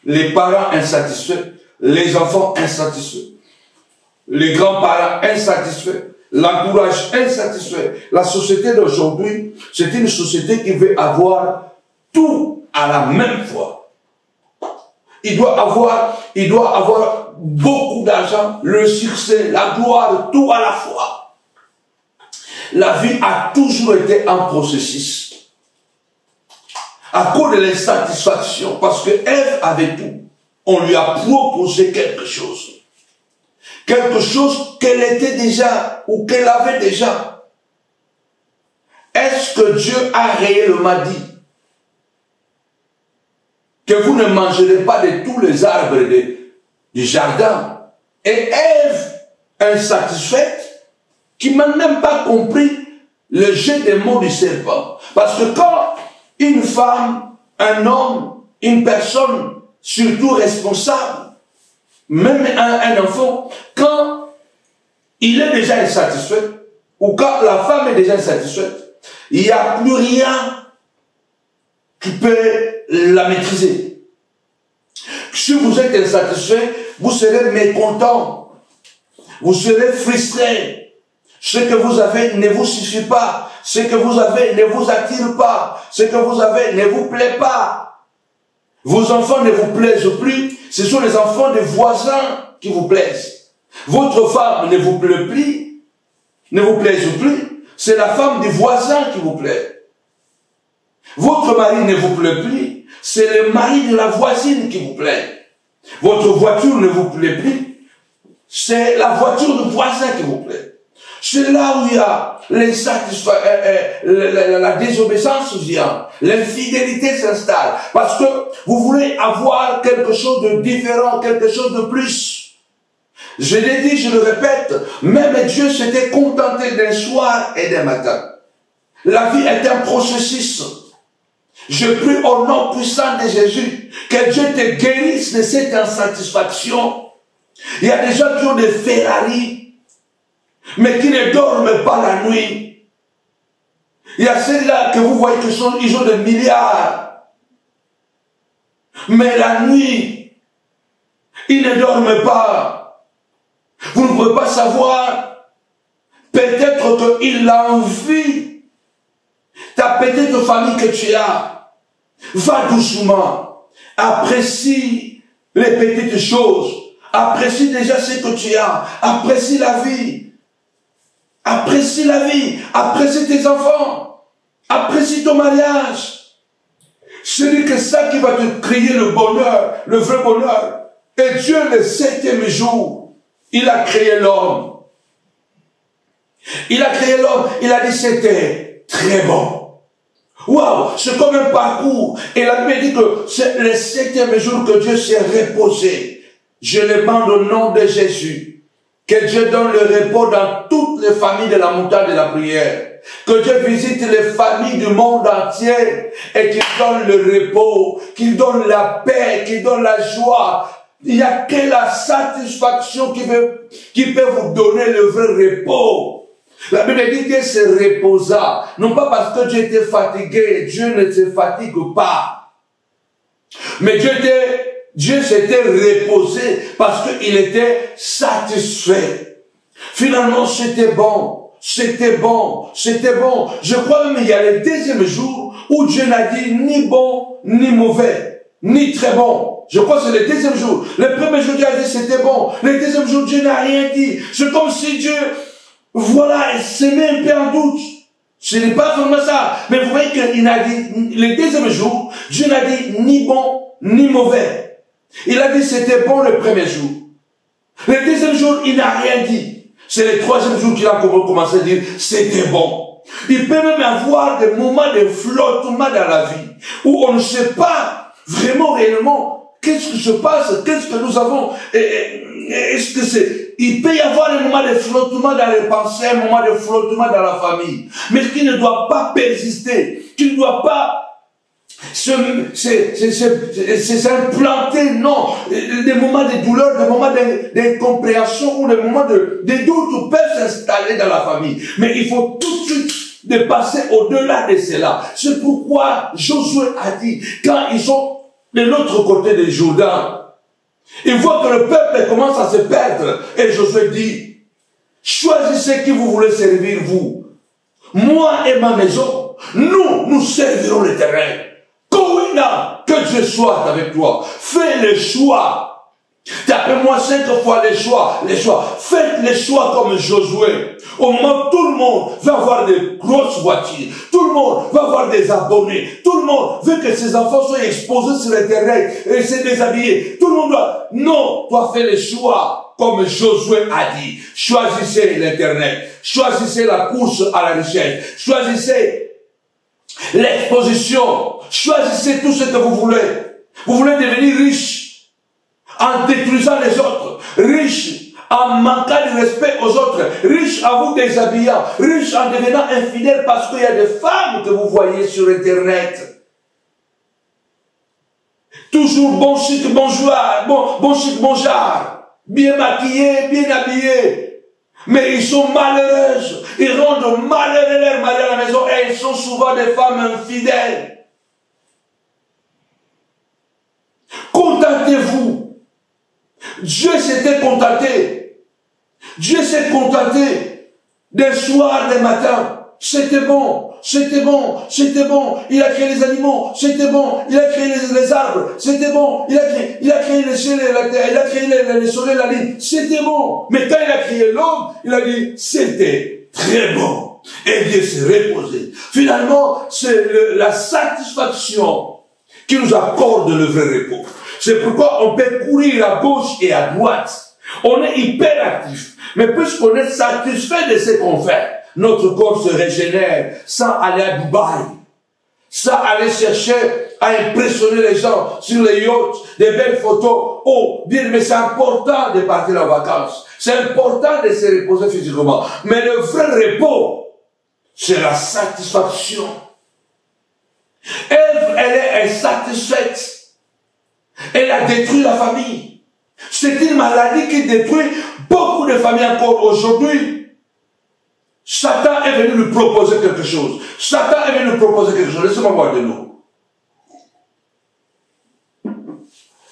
Les parents insatisfaits, les enfants insatisfaits, les grands-parents insatisfaits, l'entourage insatisfait. La société d'aujourd'hui, c'est une société qui veut avoir tout à la même fois. Il doit avoir beaucoup d'argent, le succès, la gloire, tout à la fois. La vie a toujours été un processus. À cause de l'insatisfaction, parce que Ève avait tout, on lui a proposé quelque chose. Quelque chose qu'elle était déjà, ou qu'elle avait déjà. Est-ce que Dieu a réellement dit que vous ne mangerez pas de tous les arbres du jardin? Et Ève, insatisfaite, qui n'a même pas compris le jeu des mots du serpent. Parce que quand une femme, un homme, une personne, surtout responsable, même un enfant, quand il est déjà insatisfait, ou quand la femme est déjà insatisfaite, il n'y a plus rien qui peut la maîtriser. Si vous êtes insatisfait, vous serez mécontent, vous serez frustré. Ce que vous avez ne vous suffit pas. Ce que vous avez ne vous attire pas. Ce que vous avez ne vous plaît pas. Vos enfants ne vous plaisent plus. Ce sont les enfants des voisins qui vous plaisent. Votre femme ne vous plaît plus. Ne vous plaise plus. C'est la femme du voisin qui vous plaît. Votre mari ne vous plaît plus. C'est le mari de la voisine qui vous plaît. Votre voiture ne vous plaît plus. C'est la voiture du voisin qui vous plaît. C'est là où il y a la désobéissance vient, l'infidélité s'installe, parce que vous voulez avoir quelque chose de différent, quelque chose de plus. Je l'ai dit, je le répète, même Dieu s'était contenté d'un soir et d'un matin. La vie est un processus. Je prie au nom puissant de Jésus que Dieu te guérisse de cette insatisfaction. Il y a des gens qui ont des Ferrari, mais qui ne dorment pas la nuit. Il y a ceux-là que vous voyez ils ont des milliards. Mais la nuit, ils ne dorment pas. Vous ne pouvez pas savoir. Peut-être qu'il a envie. Ta petite famille que tu as, va doucement. Apprécie les petites choses. Apprécie déjà ce que tu as. Apprécie la vie. Apprécie la vie, apprécie tes enfants, apprécie ton mariage. Ce n'est que ça qui va te créer le bonheur, le vrai bonheur. Et Dieu, le 7e jour, il a créé l'homme. Il a créé l'homme, il a dit c'était très bon. Waouh, c'est comme un parcours. Et la Bible dit que c'est le 7e jour que Dieu s'est reposé. Je demande au nom de Jésus que Dieu donne le repos dans toutes les familles de la montagne de la prière. Que Dieu visite les familles du monde entier et qu'il donne le repos, qu'il donne la paix, qu'il donne la joie. Il n'y a que la satisfaction qui peut vous donner le vrai repos. La Bible dit qu'il se reposa, non pas parce que Dieu était fatigué, Dieu ne se fatigue pas. Mais Dieu s'était reposé parce qu'il était satisfait. Finalement, c'était bon. C'était bon, c'était bon. Je crois même qu'il y a le 2e jour où Dieu n'a dit ni bon, ni mauvais, ni très bon. Je crois que c'est le 2e jour. Le 1er jour, Dieu a dit c'était bon. Le 2e jour, Dieu n'a rien dit. C'est comme si Dieu, voilà, il se met un peu en doute. Ce n'est pas vraiment ça. Mais vous voyez qu'il n'a dit, le 2e jour, Dieu n'a dit ni bon, ni mauvais. Il a dit c'était bon le 1er jour. Le 2e jour, il n'a rien dit. C'est le 3e jour qu'il a commencé à dire c'était bon. Il peut même avoir des moments de flottement dans la vie où on ne sait pas vraiment réellement qu'est-ce qui se passe, qu'est-ce que nous avons. Est-ce que c'est... Il peut y avoir des moments de flottement dans les pensées, un moment de flottement dans la famille, mais qui ne doit pas persister, qui ne doit pas c'est implanté, non. Des moments de douleur, des moments d'incompréhension ou des moments de doute peuvent s'installer dans la famille. Mais il faut tout de suite de passer au-delà de cela. C'est pourquoi Josué a dit, quand ils sont de l'autre côté du Jourdain, ils voient que le peuple commence à se perdre. Et Josué dit, choisissez qui vous voulez servir, vous. Moi et ma maison, nous servirons l'Éternel. Que Dieu soit avec toi. Fais le choix. Tapez-moi 5 fois les choix. Faites les choix comme Josué. Au moment où tout le monde va avoir des grosses voitures. Tout le monde va avoir des abonnés. Tout le monde veut que ses enfants soient exposés sur Internet et se déshabiller. Tout le monde doit... Non, toi fais les choix comme Josué a dit. Choisissez l'Internet. Choisissez la course à la richesse. Choisissez l'exposition. Choisissez tout ce que vous voulez. Vous voulez devenir riche en détruisant les autres, riche en manquant de respect aux autres, riche en vous déshabillant, riche en devenant infidèle parce qu'il y a des femmes que vous voyez sur Internet. Toujours bon chic, bon joie, bon chic, bon genre, bien maquillés, bien habillés. Mais ils sont malheureuses. Ils rendent malheureux leur mari à la maison et ils sont souvent des femmes infidèles. Contentez-vous. Dieu s'était contenté. Dieu s'est contenté des soirs, des matins. C'était bon, c'était bon, c'était bon. Il a créé les animaux, c'était bon. Il a créé les arbres, c'était bon. Il a créé le ciel et la terre, il a créé le soleil et la lune, c'était bon. Mais quand il a créé l'homme, il a dit, c'était très bon. Et Dieu s'est reposé. Finalement, c'est la satisfaction qui nous accorde le vrai repos. C'est pourquoi on peut courir à gauche et à droite. On est hyperactif. Mais puisqu'on est satisfait de ce qu'on fait, notre corps se régénère sans aller à Dubaï, sans aller chercher à impressionner les gens sur les yachts, des belles photos. Oh, bien, mais c'est important de partir en vacances. C'est important de se reposer physiquement. Mais le vrai repos, c'est la satisfaction. Ève, elle est insatisfaite. Elle a détruit la famille. C'est une maladie qui détruit beaucoup de familles encore aujourd'hui. Satan est venu lui proposer quelque chose. Satan est venu lui proposer quelque chose. Laissez-moi boire de l'eau.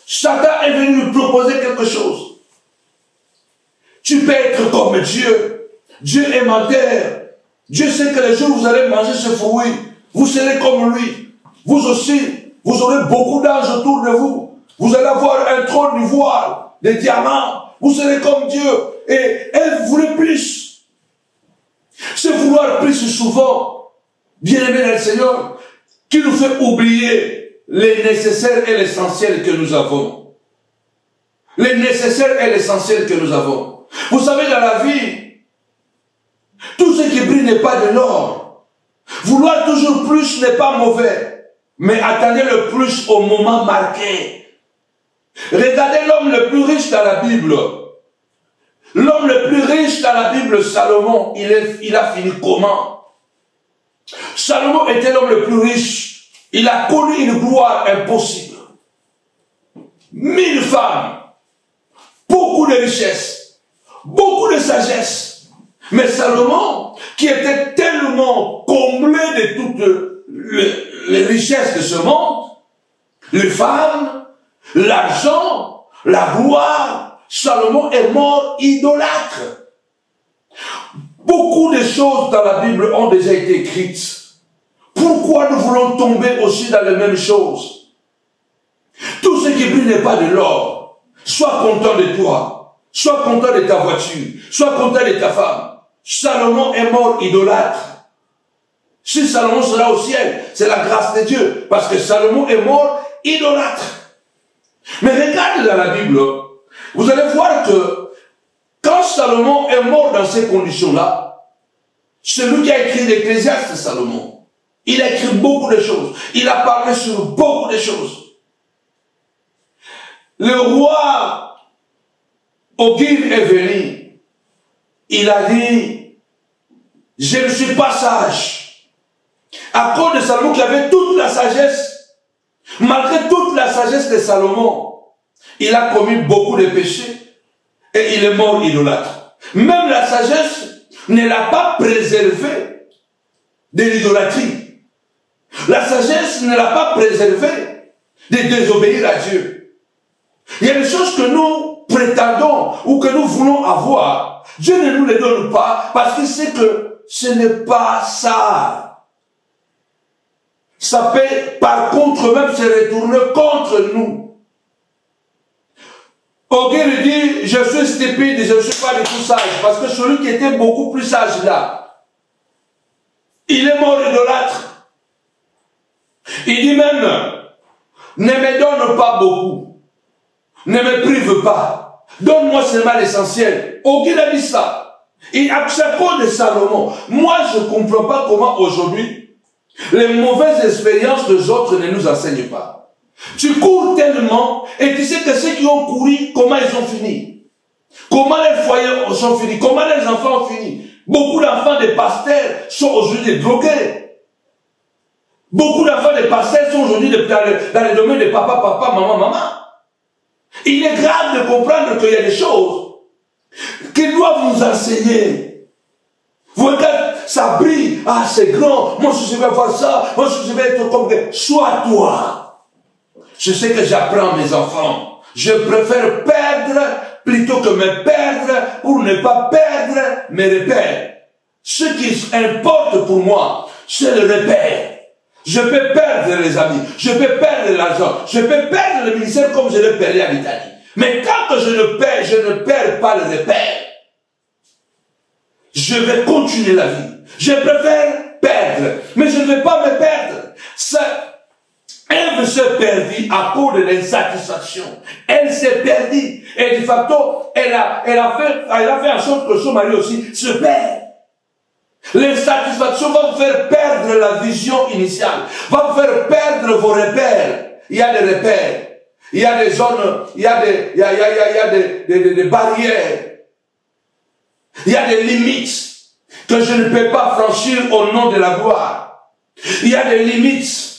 Satan est venu lui proposer quelque chose. Tu peux être comme Dieu. Dieu est menteur. Dieu sait que le jour où vous allez manger ce fruit, vous serez comme lui. Vous aussi, vous aurez beaucoup d'anges autour de vous. Vous allez avoir un trône d'ivoire, des diamants. Vous serez comme Dieu. Et elle voulait plus. C'est vouloir plus souvent, bien-aimé dans le Seigneur, qui nous fait oublier les nécessaires et l'essentiel que nous avons. Les nécessaires et l'essentiel que nous avons. Vous savez, dans la vie, tout ce qui brille n'est pas de l'or. Vouloir toujours plus n'est pas mauvais, mais attendez le plus au moment marqué. Regardez l'homme le plus riche dans la Bible. L'homme le plus riche dans la Bible, Salomon, il a fini comment? Salomon était l'homme le plus riche. Il a connu une gloire impossible. 1000 femmes, beaucoup de richesses, beaucoup de sagesse. Mais Salomon, qui était tellement comblé de toutes les richesses de ce monde, les femmes, l'argent, la gloire, Salomon est mort idolâtre. Beaucoup de choses dans la Bible ont déjà été écrites. Pourquoi nous voulons tomber aussi dans les mêmes choses? Tout ce qui brille n'est pas de l'or. Sois content de toi. Sois content de ta voiture. Sois content de ta femme. Salomon est mort idolâtre. Si Salomon sera au ciel, c'est la grâce de Dieu. Parce que Salomon est mort idolâtre. Mais regardez dans la Bible, vous allez voir que quand Salomon est mort dans ces conditions-là, celui qui a écrit l'Ecclésiaste, c'est Salomon. Il a écrit beaucoup de choses. Il a parlé sur beaucoup de choses. Le roi Ogir est venu. Il a dit, je ne suis pas sage. À cause de Salomon qui avait toute la sagesse, malgré toute la sagesse de Salomon, il a commis beaucoup de péchés et il est mort idolâtre. Même la sagesse ne l'a pas préservé de l'idolâtrie. La sagesse ne l'a pas préservé de désobéir à Dieu. Il y a des choses que nous prétendons ou que nous voulons avoir. Dieu ne nous les donne pas parce qu'il sait que ce n'est pas ça. Ça peut par contre même se retourner contre nous. Ogir dit, je suis stupide, je ne suis pas du tout sage. Parce que celui qui était beaucoup plus sage là, il est mort idolâtre. Il dit même, ne me donne pas beaucoup. Ne me prive pas. Donne-moi seulement l'essentiel. Ogir a dit ça. Et à cause de Salomon, moi je ne comprends pas comment aujourd'hui, les mauvaises expériences des autres ne nous enseignent pas. Tu cours tellement et tu sais que ceux qui ont couru, comment ils ont fini? Comment les foyers sont finis? Comment les enfants ont fini? Beaucoup d'enfants des pasteurs sont aujourd'hui des drogués. Beaucoup d'enfants des pasteurs sont aujourd'hui dans le domaine de papa, maman. Il est grave de comprendre qu'il y a des choses qu'ils doivent nous enseigner. Vous regardez, ça brille, ah c'est grand, moi je vais voir ça, moi je vais être comme que, sois toi. Je sais que j'apprends mes enfants. Je préfère perdre plutôt que me perdre pour ne pas perdre mes repères. Ce qui importe pour moi, c'est le repère. Je peux perdre les amis, je peux perdre l'argent, je peux perdre le ministère comme je l'ai perdu en Italie. Mais tant que je ne perds pas le repère, je vais continuer la vie. Je préfère perdre, mais je ne vais pas me perdre. Elle s'est perdue à cause de l'insatisfaction. Elle s'est perdue. Et de facto, elle a fait en sorte que son mari aussi se perd. L'insatisfaction va vous faire perdre la vision initiale. Va vous faire perdre vos repères. Il y a des repères. Il y a des zones, il y a des barrières. Il y a des limites que je ne peux pas franchir au nom de la gloire. Il y a des limites.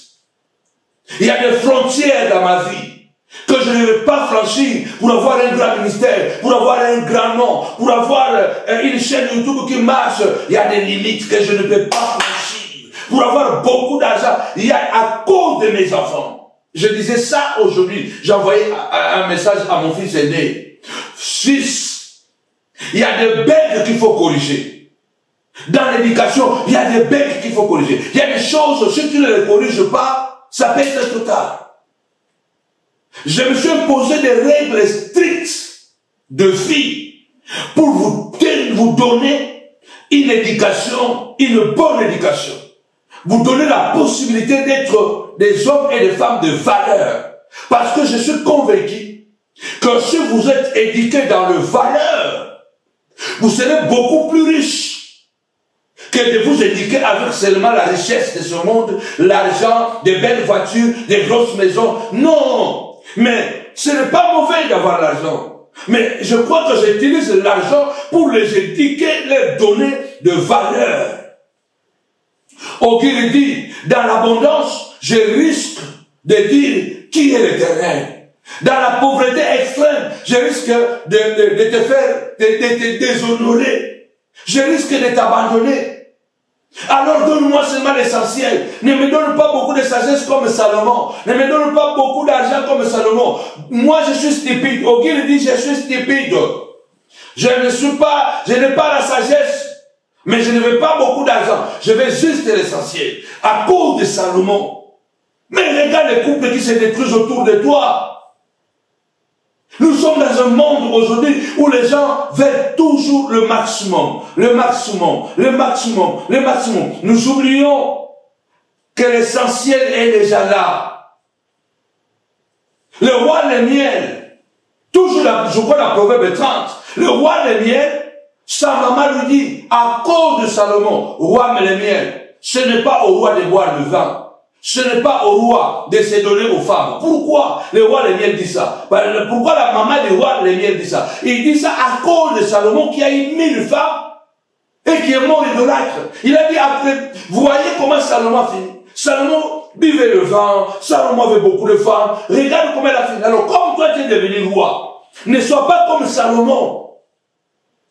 Il y a des frontières dans ma vie que je ne vais pas franchir pour avoir un grand ministère, pour avoir un grand nom, pour avoir une chaîne YouTube qui marche. Il y a des limites que je ne peux pas franchir. Pour avoir beaucoup d'argent, il y a à cause de mes enfants. Je disais ça aujourd'hui. J'ai envoyé un message à mon fils aîné. Fils, il y a des bêtes qu'il faut corriger. Dans l'éducation, il y a des bêtes qu'il faut corriger. Il y a des choses, si tu ne les corriges pas, ça peut être trop tard. Je me suis imposé des règles strictes de vie pour vous donner une éducation, une bonne éducation, vous donnez la possibilité d'être des hommes et des femmes de valeur. Parce que je suis convaincu que si vous êtes éduqués dans le valeur, vous serez beaucoup plus riche que de vous éduquer avec seulement la richesse de ce monde, l'argent, des belles voitures, des grosses maisons. Non, mais ce n'est pas mauvais d'avoir l'argent. Mais je crois que j'utilise l'argent pour les éduquer, leur donner de valeur. Auguste dit, dans l'abondance, je risque de dire qui est l'Éternel. Dans la pauvreté extrême, je risque de te faire, de te déshonorer. Je risque de t'abandonner. Alors donne-moi seulement l'essentiel. Ne me donne pas beaucoup de sagesse comme Salomon. Ne me donne pas beaucoup d'argent comme Salomon. Moi je suis stupide. Auguste dit, je suis stupide. Je n'ai pas la sagesse. Mais je ne veux pas beaucoup d'argent. Je veux juste l'essentiel. À cause de Salomon. Mais regarde les couples qui se détruisent autour de toi. Nous sommes dans un monde aujourd'hui où les gens veulent toujours le maximum. Le maximum. Le maximum. Le maximum. Nous oublions que l'essentiel est déjà là. Le roi des miel. Toujours, je crois, la Proverbe 30. Le roi des miel. Sa maman lui dit, à cause de Salomon, roi mais le miel, ce n'est pas au roi de boire le vin, ce n'est pas au roi de se donner aux femmes. Pourquoi le roi le miel dit ça? Pourquoi la maman du roi le miel dit ça? Il dit ça à cause de Salomon qui a eu 1000 femmes et qui est mort idolâtre. Il a dit après, vous voyez comment Salomon a fini? Salomon buvait le vin, Salomon avait beaucoup de femmes, regarde comment elle a fini. Alors comme toi tu es devenu roi, ne sois pas comme Salomon.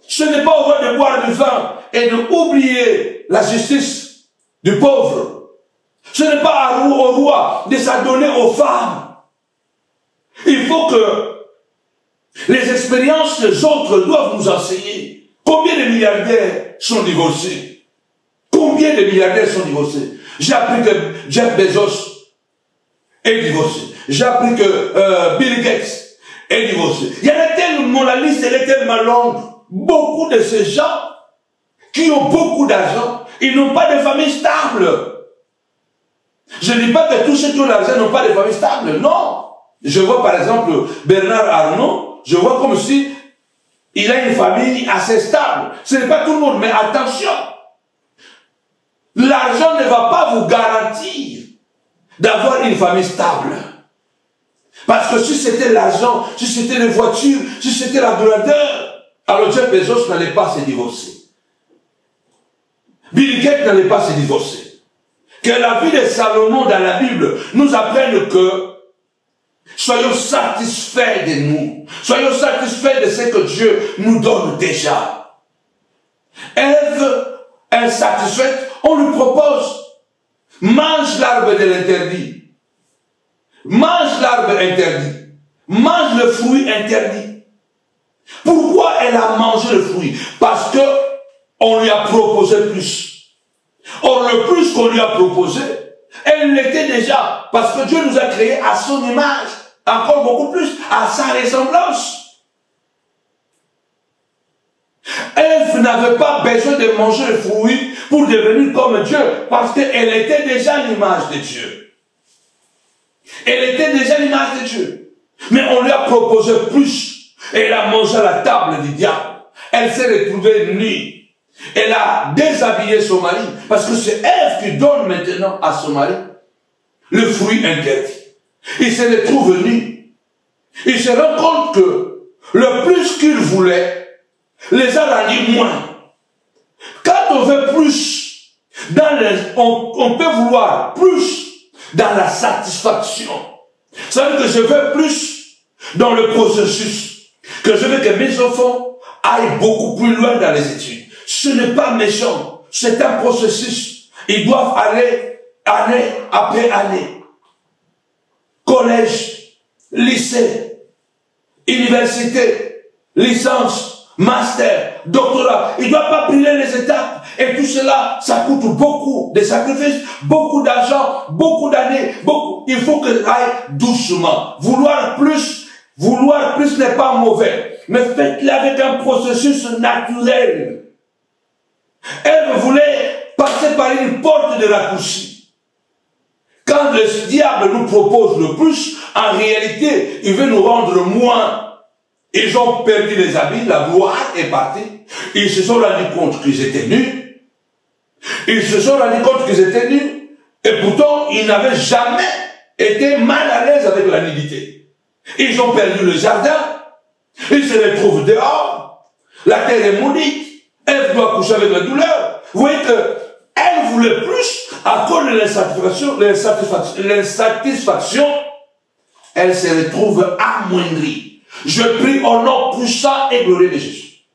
Ce n'est pas au roi de boire du vin et d'oublier la justice du pauvre. Ce n'est pas au roi de s'adonner aux femmes. Il faut que les expériences des autres doivent nous enseigner. Combien de milliardaires sont divorcés? Combien de milliardaires sont divorcés? J'ai appris que Jeff Bezos est divorcé. J'ai appris que Bill Gates est divorcé. Il y en a tellement, la liste elle est tellement longue. Beaucoup de ces gens qui ont beaucoup d'argent, ils n'ont pas de famille stable. Je ne dis pas que tous ceux qui ont l'argent n'ont pas de famille stable. Non. Je vois par exemple Bernard Arnault, je vois comme si il a une famille assez stable. Ce n'est pas tout le monde, mais attention. L'argent ne va pas vous garantir d'avoir une famille stable. Parce que si c'était l'argent, si c'était les voitures, si c'était la grandeur, alors Jeff Bezos n'allait pas se divorcer. Bill Gates n'allait pas se divorcer. Que la vie de Salomon dans la Bible nous apprenne que soyons satisfaits de nous. Soyons satisfaits de ce que Dieu nous donne déjà. Ève, insatisfaite, on lui propose, mange l'arbre de l'interdit. Mange l'arbre interdit. Mange le fruit interdit. Pourquoi elle a mangé le fruit? Parce que on lui a proposé plus. Or, le plus qu'on lui a proposé, elle l'était déjà. Parce que Dieu nous a créés à son image. Encore beaucoup plus, à sa ressemblance. Ève n'avait pas besoin de manger le fruit pour devenir comme Dieu. Parce qu'elle était déjà l'image de Dieu. Elle était déjà l'image de Dieu. Mais on lui a proposé plus. Et elle a mangé à la table du diable. Elle s'est retrouvée nue. Elle a déshabillé son mari. Parce que c'est Ève qui donne maintenant à son mari le fruit interdit. Il se retrouve nu. Il se rend compte que le plus qu'il voulait les a rendus moins. Quand on veut plus, on peut vouloir plus dans la satisfaction. Ça veut dire que je veux plus dans le processus. Que je veux que mes enfants aillent beaucoup plus loin dans les études. Ce n'est pas méchant. C'est un processus. Ils doivent aller année après année. Collège, lycée, université, licence, master, doctorat. Ils ne doivent pas brûler les étapes. Et tout cela, ça coûte beaucoup de sacrifices, beaucoup d'argent, beaucoup d'années. Il faut que aille doucement. Vouloir plus n'est pas mauvais. Mais faites-le avec un processus naturel. Elle voulait passer par une porte de raccourci. Quand le diable nous propose le plus, en réalité, il veut nous rendre moins. Ils ont perdu les habits, la gloire est partie. Ils se sont rendus compte qu'ils étaient nus. Ils se sont rendus compte qu'ils étaient nus. Et pourtant, ils n'avaient jamais été mal à l'aise avec la nudité. Ils ont perdu le jardin. Ils se retrouvent dehors. La terre est maudite. Elle doit coucher avec la douleur. Vous voyez qu'elle voulait plus à cause de l'insatisfaction. Elle se retrouve amoindrie. Je prie au nom puissant et glorieux de Jésus.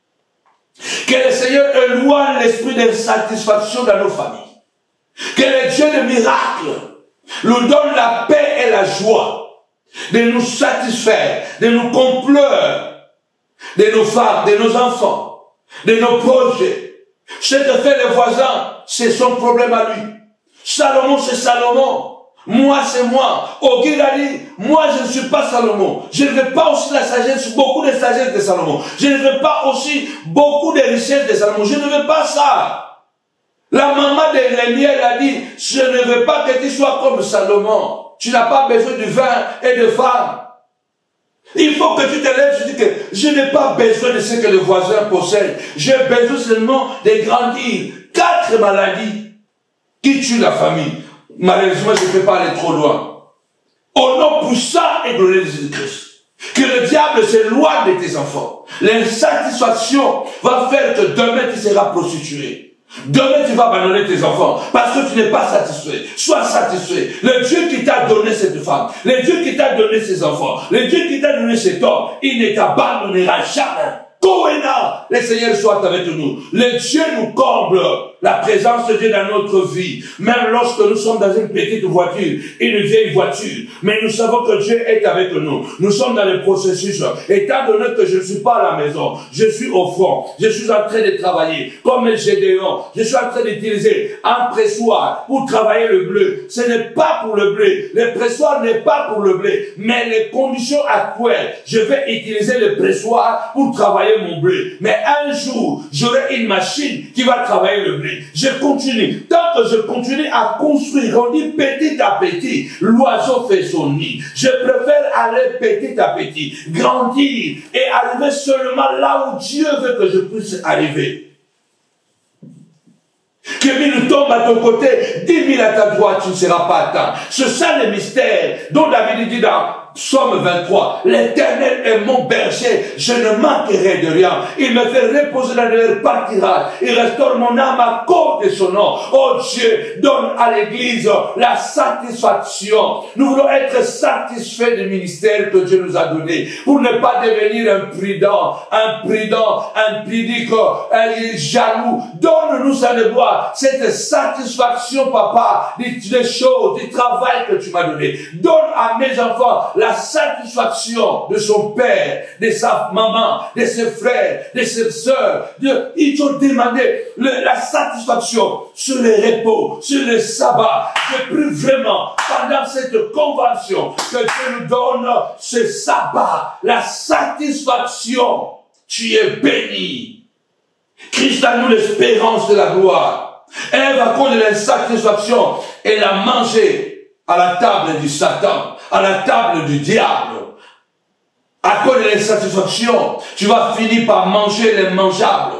Que le Seigneur éloigne l'esprit d'insatisfaction dans nos familles. Que le Dieu de miracles nous donne la paix et la joie de nous satisfaire, de nous complaire, de nos femmes, de nos enfants, de nos projets. Ce que fait le voisin, c'est son problème à lui. Salomon, c'est Salomon. Moi, c'est moi. Ogil a dit, moi, je ne suis pas Salomon. Je ne veux pas aussi la sagesse, beaucoup de sagesse de Salomon. Je ne veux pas aussi beaucoup de richesses de Salomon. Je ne veux pas ça. La maman de Rémi, elle a dit, je ne veux pas que tu sois comme Salomon. Tu n'as pas besoin de vin et de femmes. Il faut que tu te lèves, je dis que je n'ai pas besoin de ce que le voisin possède. J'ai besoin seulement de grandir. 4 maladies qui tuent la famille. Malheureusement, je ne peux pas aller trop loin. Au nom puissant et glorieux de Jésus-Christ. Que le diable s'éloigne de tes enfants. L'insatisfaction va faire que demain tu seras prostitué. Demain tu vas abandonner tes enfants parce que tu n'es pas satisfait. Sois satisfait. Le Dieu qui t'a donné cette femme, le Dieu qui t'a donné ces enfants, le Dieu qui t'a donné cet homme, il ne t'abandonnera jamais. Kohéna, le Seigneur soit avec nous. Le Dieu nous comble la présence de Dieu dans notre vie. Même lorsque nous sommes dans une petite voiture, une vieille voiture. Mais nous savons que Dieu est avec nous. Nous sommes dans le processus. Étant donné que je ne suis pas à la maison, je suis au front. Je suis en train de travailler. Comme Gédéon, je suis en train d'utiliser un pressoir pour travailler le blé. Ce n'est pas pour le blé. Le pressoir n'est pas pour le blé. Mais les conditions actuelles, je vais utiliser le pressoir pour travailler mon blé. Mais un jour, j'aurai une machine qui va travailler le blé. Je continue. Tant que je continue à construire, on dit petit à petit, l'oiseau fait son nid. Je préfère aller petit à petit, grandir et arriver seulement là où Dieu veut que je puisse arriver. Que 1000 tombent à ton côté, 10 000 à ta droite, tu ne seras pas atteint. C'est ça le mystère dont David dit dans Psaume 23, l'Éternel est mon berger, je ne manquerai de rien. Il me fait reposer dans leur pâturage. Il restaure mon âme à cause de son nom. Oh Dieu, donne à l'Église la satisfaction. Nous voulons être satisfaits du ministère que Dieu nous a donné pour ne pas devenir imprudent, impudique, jaloux. Donne-nous ça de bois, cette satisfaction, papa, des choses, du travail que tu m'as donné. Donne à mes enfants la satisfaction de son père, de sa maman, de ses frères, de ses sœurs. Ils ont demandé la satisfaction sur le repos, sur le sabbat. Je prie vraiment pendant cette convention que Dieu nous donne ce sabbat, la satisfaction. Tu es béni. Christ a nous l'espérance de la gloire. Ève, à cause de l'insatisfaction, elle a mangé à la table du Satan, à la table du diable. À cause de l'insatisfaction, tu vas finir par manger l'immangeable.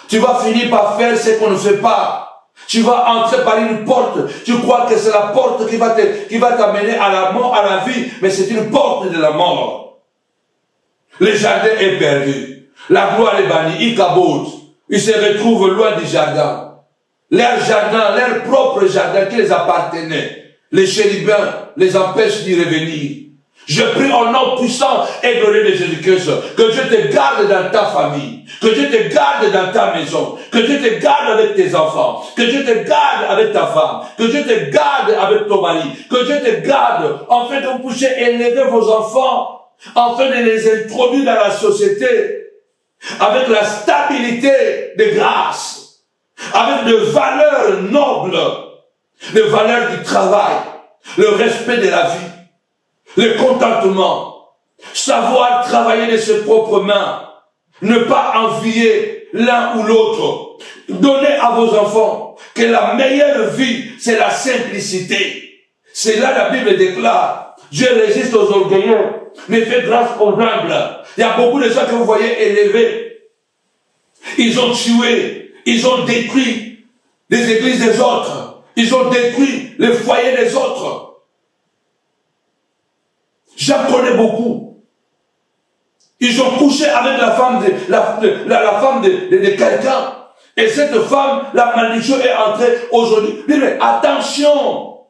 Tu vas finir par faire ce qu'on ne fait pas. Tu vas entrer par une porte. Tu crois que c'est la porte qui va t'amener à la mort, à la vie, mais c'est une porte de la mort. Le jardin est perdu. La gloire est bannie. Ils cabotent. Ils se retrouvent loin du jardin. Leur jardin, leur propre jardin qui les appartenait. Les chérubins les empêchent d'y revenir. Je prie au nom puissant et glorieux de Jésus-Christ que Dieu te garde dans ta famille, que Dieu te garde dans ta maison, que Dieu te garde avec tes enfants, que Dieu te garde avec ta femme, que Dieu te garde avec ton mari, que Dieu te garde afin que vous puissiez élever vos enfants, afin de les introduire dans la société avec la stabilité de grâce, avec des valeurs nobles, les valeurs du travail, le respect de la vie, le contentement, savoir travailler de ses propres mains, ne pas envier l'un ou l'autre. Donnez à vos enfants que la meilleure vie, c'est la simplicité. C'est là la Bible déclare, Dieu résiste aux orgueilleux, mais fait grâce aux humbles. Il y a beaucoup de gens que vous voyez élevés. Ils ont tué, ils ont détruit les églises des autres. Ils ont détruit les foyers des autres. J'en connais beaucoup. Ils ont couché avec la femme de quelqu'un. Et cette femme, la malédiction est entrée aujourd'hui. Mais attention!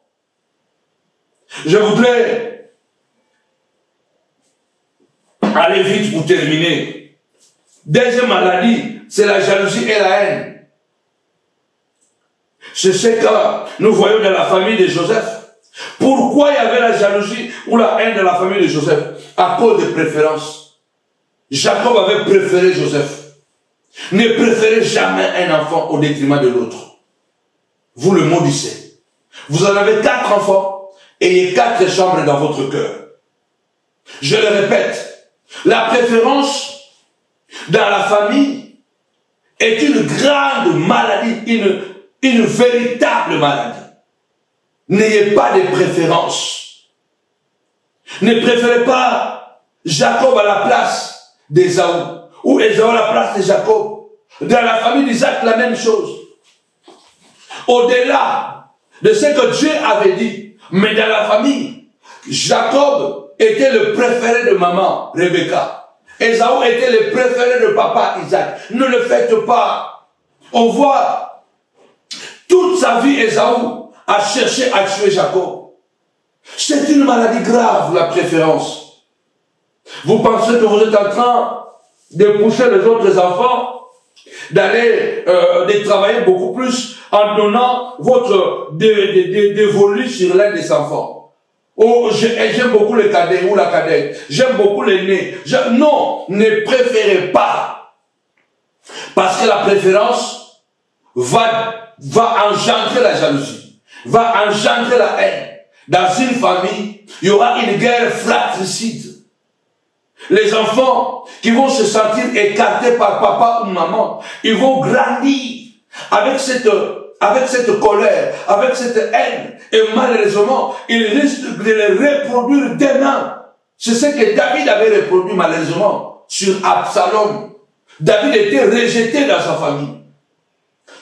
Je voudrais aller vite pour terminer. Deuxième maladie, c'est la jalousie et la haine. C'est ce que nous voyons dans la famille de Joseph. Pourquoi il y avait la jalousie ou la haine dans la famille de Joseph? À cause de préférences. Jacob avait préféré Joseph. Ne préférez jamais un enfant au détriment de l'autre. Vous le maudissez. Vous en avez 4 enfants, ayez 4 chambres dans votre cœur. Je le répète, la préférence dans la famille est une grande maladie, une véritable maladie. N'ayez pas de préférence. Ne préférez pas Jacob à la place d'Ésaü. Ou Ésaü à la place de Jacob. Dans la famille d'Isaac, la même chose. Au-delà de ce que Dieu avait dit, mais dans la famille, Jacob était le préféré de maman, Rebecca. Ésaü était le préféré de papa, Isaac. Ne le faites pas. On voit toute sa vie, Ésaü a cherché à tuer Jacob. C'est une maladie grave, la préférence. Vous pensez que vous êtes en train de pousser les autres enfants, d'aller de travailler beaucoup plus en donnant votre dévolu sur l'un des enfants. Oh, j'aime beaucoup le cadet ou la cadette. J'aime beaucoup l'aîné. Non, ne préférez pas. Parce que la préférence va engendrer la jalousie, va engendrer la haine. Dans une famille, il y aura une guerre fratricide. Les enfants qui vont se sentir écartés par papa ou maman, ils vont grandir avec cette colère, avec cette haine. Et malheureusement, ils risquent de les reproduire demain. C'est ce que David avait reproduit malheureusement sur Absalom. David était rejeté dans sa famille.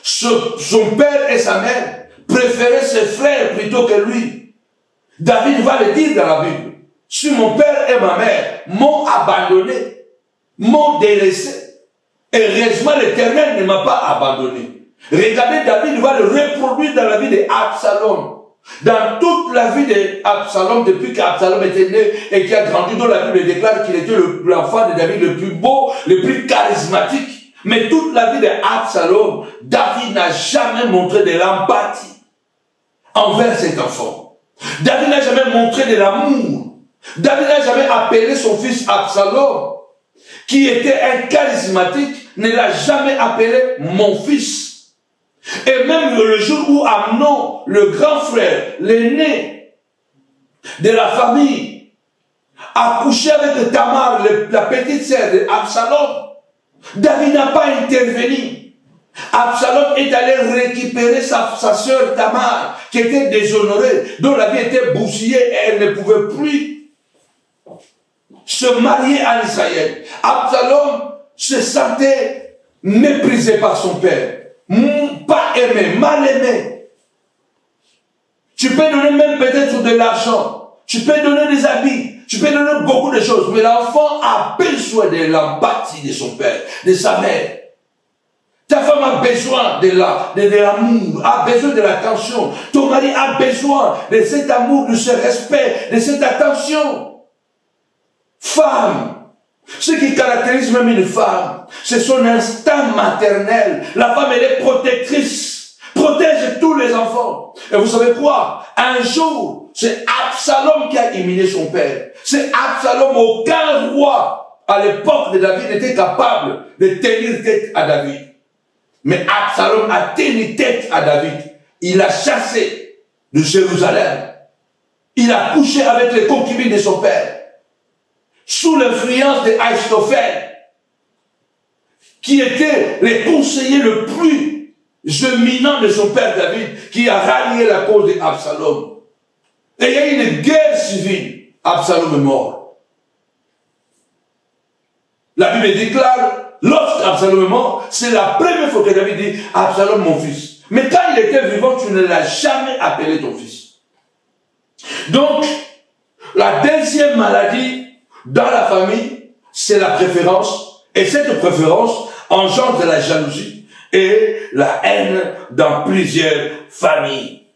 Son père et sa mère préféraient ses frères plutôt que lui. David va le dire dans la Bible. Si mon père et ma mère m'ont abandonné, m'ont délaissé, heureusement l'Éternel ne m'a pas abandonné. Regardez, David va le reproduire dans la vie d'Absalom. Dans toute la vie d'Absalom, depuis qu'Absalom était né et qui a grandi, dont la Bible déclare qu'il était l'enfant de David le plus beau, le plus charismatique. Mais toute la vie d'Absalom, David n'a jamais montré de l'empathie envers cet enfant. David n'a jamais montré de l'amour. David n'a jamais appelé son fils Absalom, qui était un charismatique, ne l'a jamais appelé mon fils. Et même le jour où Amnon, le grand frère, l'aîné de la famille, a couché avec Tamar, la petite sœur d'Absalom, David n'a pas intervenu. Absalom est allé récupérer sa sœur Tamar, qui était déshonorée, dont la vie était bousillée et elle ne pouvait plus se marier en Israël. Absalom se sentait méprisé par son père, pas aimé, mal aimé. Tu peux donner même peut-être de l'argent, tu peux donner des habits, tu peux donner beaucoup de choses, mais l'enfant a besoin de l'empathie de son père, de sa mère. Ta femme a besoin de l'amour, a besoin de l'attention. Ton mari a besoin de cet amour, de ce respect, de cette attention. Femme, ce qui caractérise même une femme, c'est son instinct maternel. La femme, elle est protectrice, protège tous les enfants. Et vous savez quoi? Un jour, c'est Absalom qui a humilié son père. C'est Absalom, aucun roi à l'époque de David n'était capable de tenir tête à David. Mais Absalom a tenu tête à David. Il l'a chassé de Jérusalem. Il a couché avec les concubines de son père. Sous l'influence d'Ahitophel, qui était le conseiller le plus geminant de son père David, qui a rallié la cause d'Absalom. Et il y a eu une guerre civile. Absalom est mort. La Bible déclare, lorsqu'Absalom est mort, c'est la première fois que David dit, Absalom mon fils. Mais quand il était vivant, tu ne l'as jamais appelé ton fils. Donc, la deuxième maladie dans la famille, c'est la préférence. Et cette préférence engendre la jalousie et la haine dans plusieurs familles.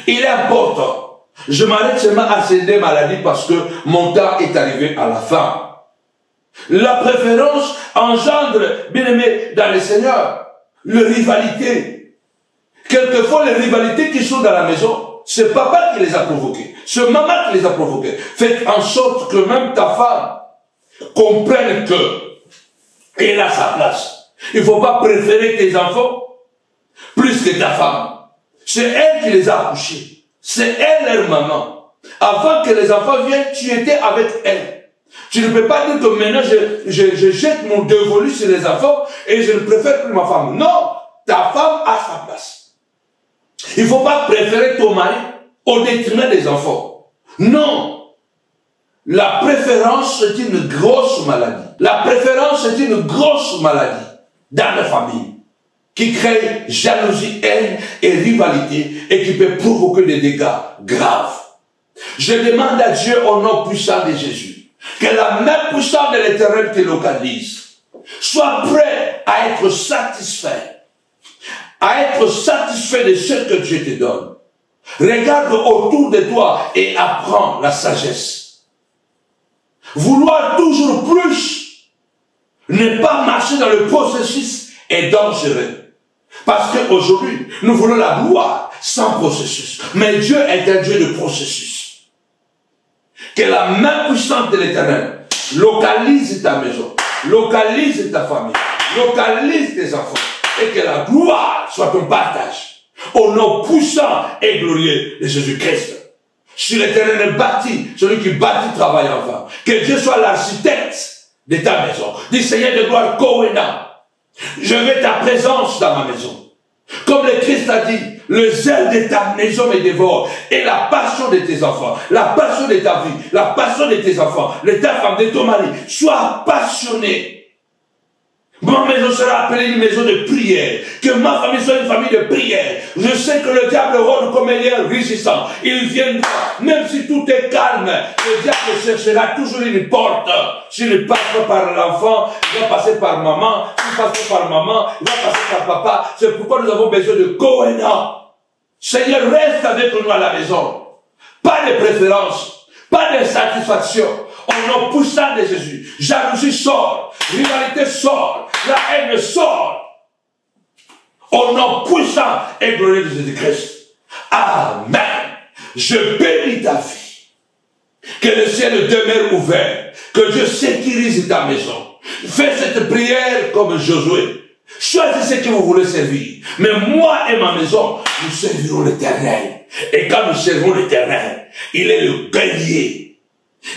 Il est important. Je m'arrête seulement à ces deux maladies parce que mon temps est arrivé à la fin. La préférence engendre, bien aimé, dans le Seigneur, la rivalité. Quelquefois, les rivalités qui sont dans la maison, c'est papa qui les a provoquées, c'est maman qui les a provoquées. Faites en sorte que même ta femme comprenne que elle a sa place. Il ne faut pas préférer tes enfants plus que ta femme. C'est elle qui les a accouchés. C'est elle leur maman. Avant que les enfants viennent, tu étais avec elle. Tu ne peux pas dire que maintenant je jette mon dévolu sur les enfants et je ne préfère plus ma femme. Non, ta femme a sa place. Il ne faut pas préférer ton mari au détriment des enfants. Non. La préférence, c'est une grosse maladie. La préférence, c'est une grosse maladie dans la famille qui crée jalousie, haine et rivalité et qui peut provoquer des dégâts graves. Je demande à Dieu au nom puissant de Jésus que la main puissante de l'Éternel te localise. Sois prêt à être satisfait. À être satisfait de ce que Dieu te donne. Regarde autour de toi et apprends la sagesse. Vouloir toujours plus, ne pas marcher dans le processus est dangereux. Parce qu'aujourd'hui, nous voulons la gloire sans processus. Mais Dieu est un Dieu de processus. Que la main puissante de l'Éternel localise ta maison, localise ta famille, localise tes enfants. Et que la gloire soit ton partage. Au nom puissant et glorieux de Jésus-Christ. Si l'Éternel est bâti, celui qui bâtit travaille en vain. Que Dieu soit l'architecte de ta maison. Dis Seigneur de gloire, Kohéna, je veux ta présence dans ma maison. Comme le Christ a dit, le zèle de ta maison me dévore. Et la passion de tes enfants, la passion de ta vie, la passion de tes enfants, de ta femme, de ton mari, sois passionné. Ma maison sera appelée une maison de prière. Que ma famille soit une famille de prière. Je sais que le diable rôde comme un lion rugissant. Il viendra, même si tout est calme, le diable cherchera toujours une porte. S'il ne passe pas par l'enfant, il va passer par maman. S'il passe pas par maman, il va passer par papa. C'est pourquoi nous avons besoin de Kohéna. Seigneur, reste avec nous à la maison. Pas de préférence, pas de satisfaction. Au nom puissant de Jésus, jalousie sort, rivalité sort, la haine sort. Au nom puissant et glorieux de Jésus-Christ. Amen. Je bénis ta vie. Que le ciel demeure ouvert. Que Dieu sécurise ta maison. Fais cette prière comme Josué. Choisissez que vous voulez servir. Mais moi et ma maison, nous servirons l'Éternel. Et quand nous servons l'Éternel, il est le guerrier.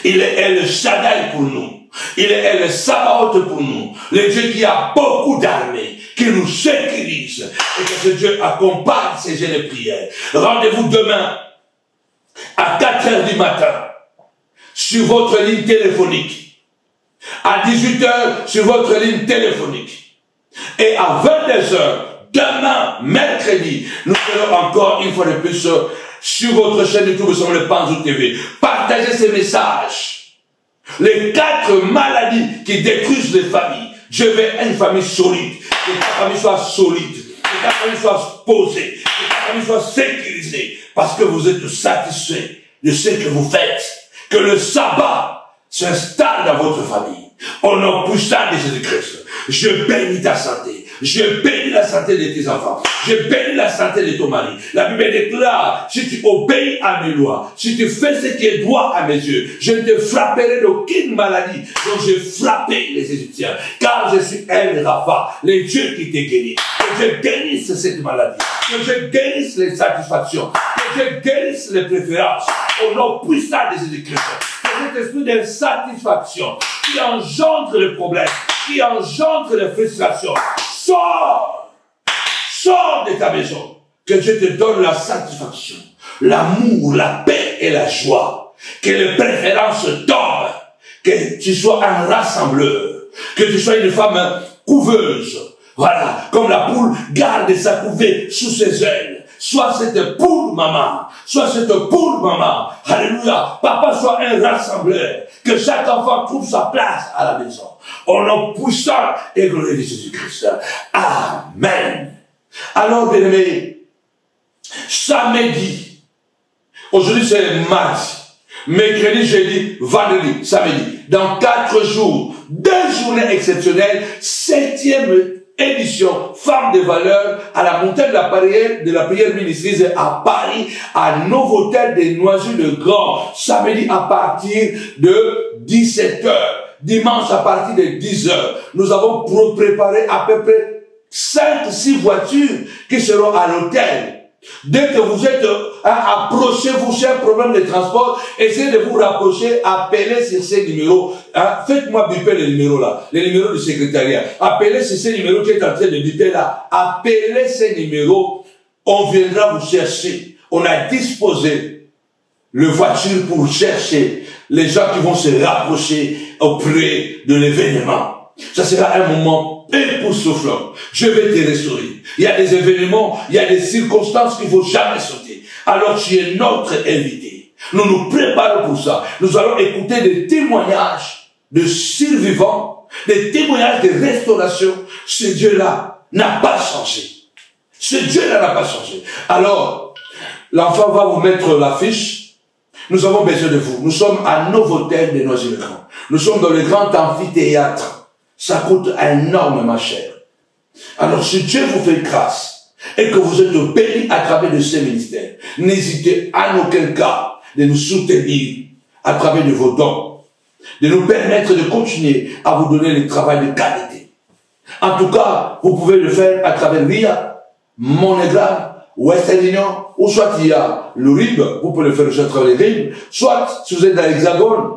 Il est El Shaddai pour nous. Il est El Sabaoth pour nous. Le Dieu qui a beaucoup d'armées, qui nous sécurise. Et que ce Dieu accompagne ces jeunes de prière. Rendez-vous demain à 4 heures du matin sur votre ligne téléphonique. À 18 heures sur votre ligne téléphonique. Et à 22 heures, demain, mercredi, nous serons encore une fois de plus sur votre chaîne YouTube, nous sommes le Panzou TV. Partagez ces messages. Les 4 maladies qui détruisent les familles. Je veux une famille solide. Que ta famille soit solide. Que ta famille soit posée. Que ta famille soit sécurisée. Parce que vous êtes satisfait de ce que vous faites. Que le sabbat s'installe dans votre famille. Au nom puissant de Jésus-Christ. Je bénis ta santé. Je bénis la santé de tes enfants. Je bénis la santé de ton mari. La Bible déclare, si tu obéis à mes lois, si tu fais ce qui est droit à mes yeux, je ne te frapperai d'aucune maladie dont j'ai frappé les Égyptiens. Car je suis El Rapha, le Dieu qui te guérit. Que je guérisse cette maladie. Que je guérisse les satisfactions. Que je guérisse les préférences. Au nom puissant de Jésus-Christ. Que cet esprit de satisfaction qui engendre le problème, qui engendre les frustrations, sors! Sors de ta maison. Que Dieu te donne la satisfaction, l'amour, la paix et la joie. Que les préférences tombent. Que tu sois un rassembleur. Que tu sois une femme couveuse. Voilà, comme la poule garde sa couvée sous ses ailes. Sois cette poule, maman. Sois cette poule, maman. Alléluia. Papa, sois un rassembleur. Que chaque enfant trouve sa place à la maison. Au nom puissant et glorieux de Jésus-Christ. Amen. Alors, bien aimés, samedi, aujourd'hui c'est mardi, mercredi, jeudi, vendredi, samedi, dans 4 jours, 2 journées exceptionnelles, 7e édition Femmes de valeur à la montagne de la prière ministrise à Paris, à Novotel des Noisy-le-Grand, samedi à partir de 17h, dimanche à partir de 10h. Nous avons préparé à peu près 5-6 voitures qui seront à l'hôtel. Dès que vous êtes approchez-vous, c'est un problème de transport, essayez de vous rapprocher, appelez sur ces numéros. Faites-moi biper les numéros là, les numéros du secrétariat. Appelez sur ces numéros qui est en train de biper là. Appelez ces numéros, on viendra vous chercher. On a disposé les voitures pour chercher les gens qui vont se rapprocher auprès de l'événement. Ça sera un moment époustouflant. Je vais te restaurer. Il y a des événements, il y a des circonstances qu'il ne faut jamais sauter. Alors tu es notre invité. Nous nous préparons pour ça. Nous allons écouter des témoignages de survivants, des témoignages de restauration. Ce Dieu-là n'a pas changé. Ce Dieu-là n'a pas changé. Alors, l'enfant va vous mettre l'affiche. Nous avons besoin de vous. Nous sommes à Novotel de Noisy-le-Grand. Nous sommes dans le grand amphithéâtre. Ça coûte énormément cher. Alors, si Dieu vous fait grâce et que vous êtes bénis à travers de ces ministères, n'hésitez en aucun cas de nous soutenir à travers de vos dons, de nous permettre de continuer à vous donner le travail de qualité. En tout cas, vous pouvez le faire à travers RIA, MoneyGram, Western Union, ou soit il y a le RIB, vous pouvez le faire aussi à travers les RIB, soit si vous êtes dans l'Hexagone,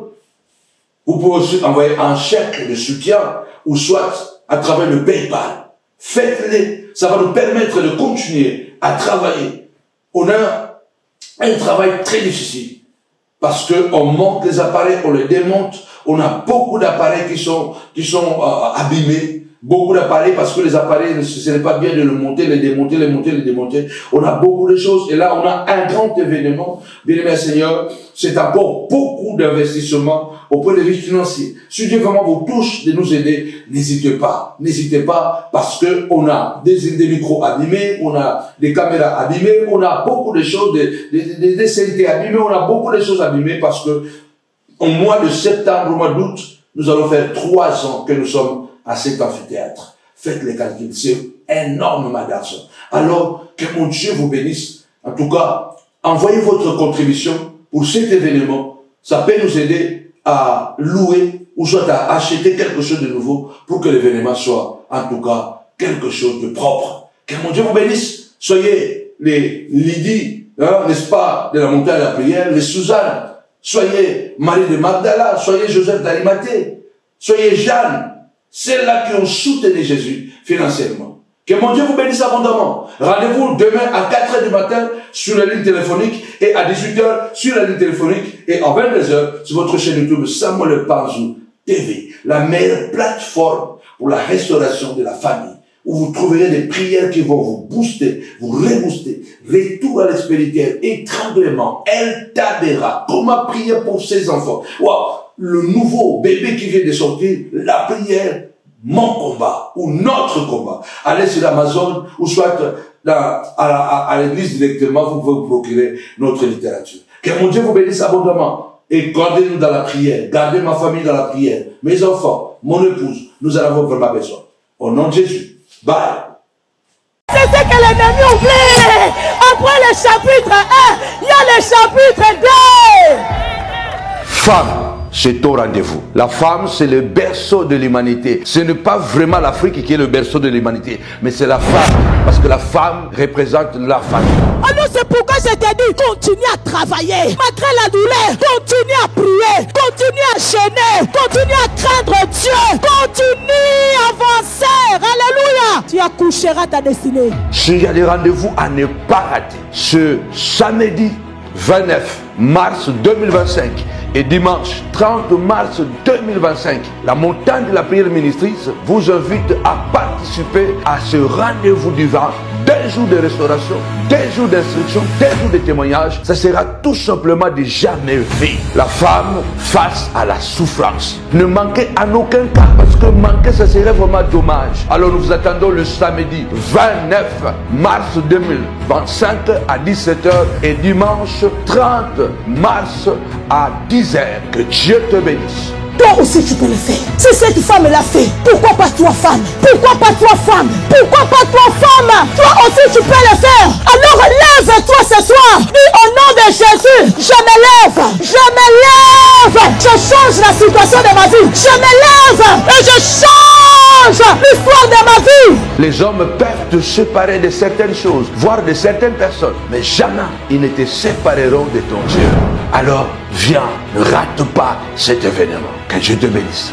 vous pouvez aussi envoyer un chèque de soutien, ou soit à travers le PayPal. Faites-les, ça va nous permettre de continuer à travailler. On a un travail très difficile, parce qu'on monte les appareils, on les démonte, on a beaucoup d'appareils qui sont abîmés, beaucoup d'appareils parce que les appareils, ce n'est pas bien de le monter, les démonter, les monter, les démonter. On a beaucoup de choses et là on a un grand événement. Bien aimé Seigneur, c'est encore beaucoup d'investissements au point de vue financier. Si Dieu vraiment vous touche de nous aider, n'hésitez pas parce que on a des micros abîmés, on a des caméras abîmées, on a beaucoup de choses, des CNT abîmés, on a beaucoup de choses abîmées parce que au mois de septembre, au mois d'août, nous allons faire 3 ans que nous sommes à cet amphithéâtre. Faites les calculs, c'est énormément d'argent. Alors, que mon Dieu vous bénisse. En tout cas, envoyez votre contribution pour cet événement. Ça peut nous aider à louer ou soit à acheter quelque chose de nouveau pour que l'événement soit, en tout cas, quelque chose de propre. Que mon Dieu vous bénisse. Soyez les Lydie, n'est-ce pas, de la montagne de la prière, les Suzanne, soyez Marie de Magdala, soyez Joseph d'Arimathée, soyez Jeanne, celles-là qui ont soutenu Jésus financièrement. Que mon Dieu vous bénisse abondamment. Rendez-vous demain à 4h du matin sur la ligne téléphonique et à 18h sur la ligne téléphonique et à 22h sur votre chaîne YouTube Samuel Panzou TV, la meilleure plateforme pour la restauration de la famille, où vous trouverez des prières qui vont vous booster, vous rebooster, retour à l'expérience, étranglement, El Tabera, comment prier pour ses enfants. Wow. Le nouveau bébé qui vient de sortir, la prière, mon combat, ou notre combat. Allez sur Amazon, ou soit à l'église directement, vous pouvez vous procurer notre littérature. Que mon Dieu vous bénisse abondamment. Et gardez-nous dans la prière. Gardez ma famille dans la prière. Mes enfants, mon épouse, nous en avons vraiment besoin. Au nom de Jésus. Bye. C'est ce que l'ennemi oublie. Après le chapitre 1, il y a le chapitre 2. Femme c'est au rendez-vous. La femme, c'est le berceau de l'humanité. Ce n'est pas vraiment l'Afrique qui est le berceau de l'humanité, mais c'est la femme, parce que la femme représente la famille. Alors c'est pourquoi je t'ai dit, continue à travailler. Malgré la douleur, continue à prier, continue à gêner, continue à craindre Dieu, continue à avancer. Alléluia. Tu accoucheras ta destinée. S'il y a des rendez-vous à ne pas rater, ce samedi 29 mars 2025 et dimanche 30 mars 2025, la montagne de la prière ministrice vous invite à participer à ce rendez-vous divin. 2 jours de restauration, 2 jours d'instruction, 2 jours de témoignage. Ça sera tout simplement de jamais vu. La femme face à la souffrance. Ne manquez en aucun cas, parce que manquer, ça serait vraiment dommage. Alors nous vous attendons le samedi 29 mars 2025 à 17h et dimanche 30 mars à 10h. Que Dieu te bénisse. Toi aussi tu peux le faire. Si cette femme l'a fait, pourquoi pas toi femme? Pourquoi pas toi femme? Pourquoi pas toi femme? Toi aussi tu peux le faire. Alors lève-toi ce soir. Dis au nom de Jésus, je me lève. Je me lève. Je change la situation de ma vie. Je me lève et je change l'histoire de ma vie. Les hommes peuvent te séparer de certaines choses, voire de certaines personnes, mais jamais ils ne te sépareront de ton Dieu. Alors, viens, ne rate pas cet événement. Que Dieu te bénisse.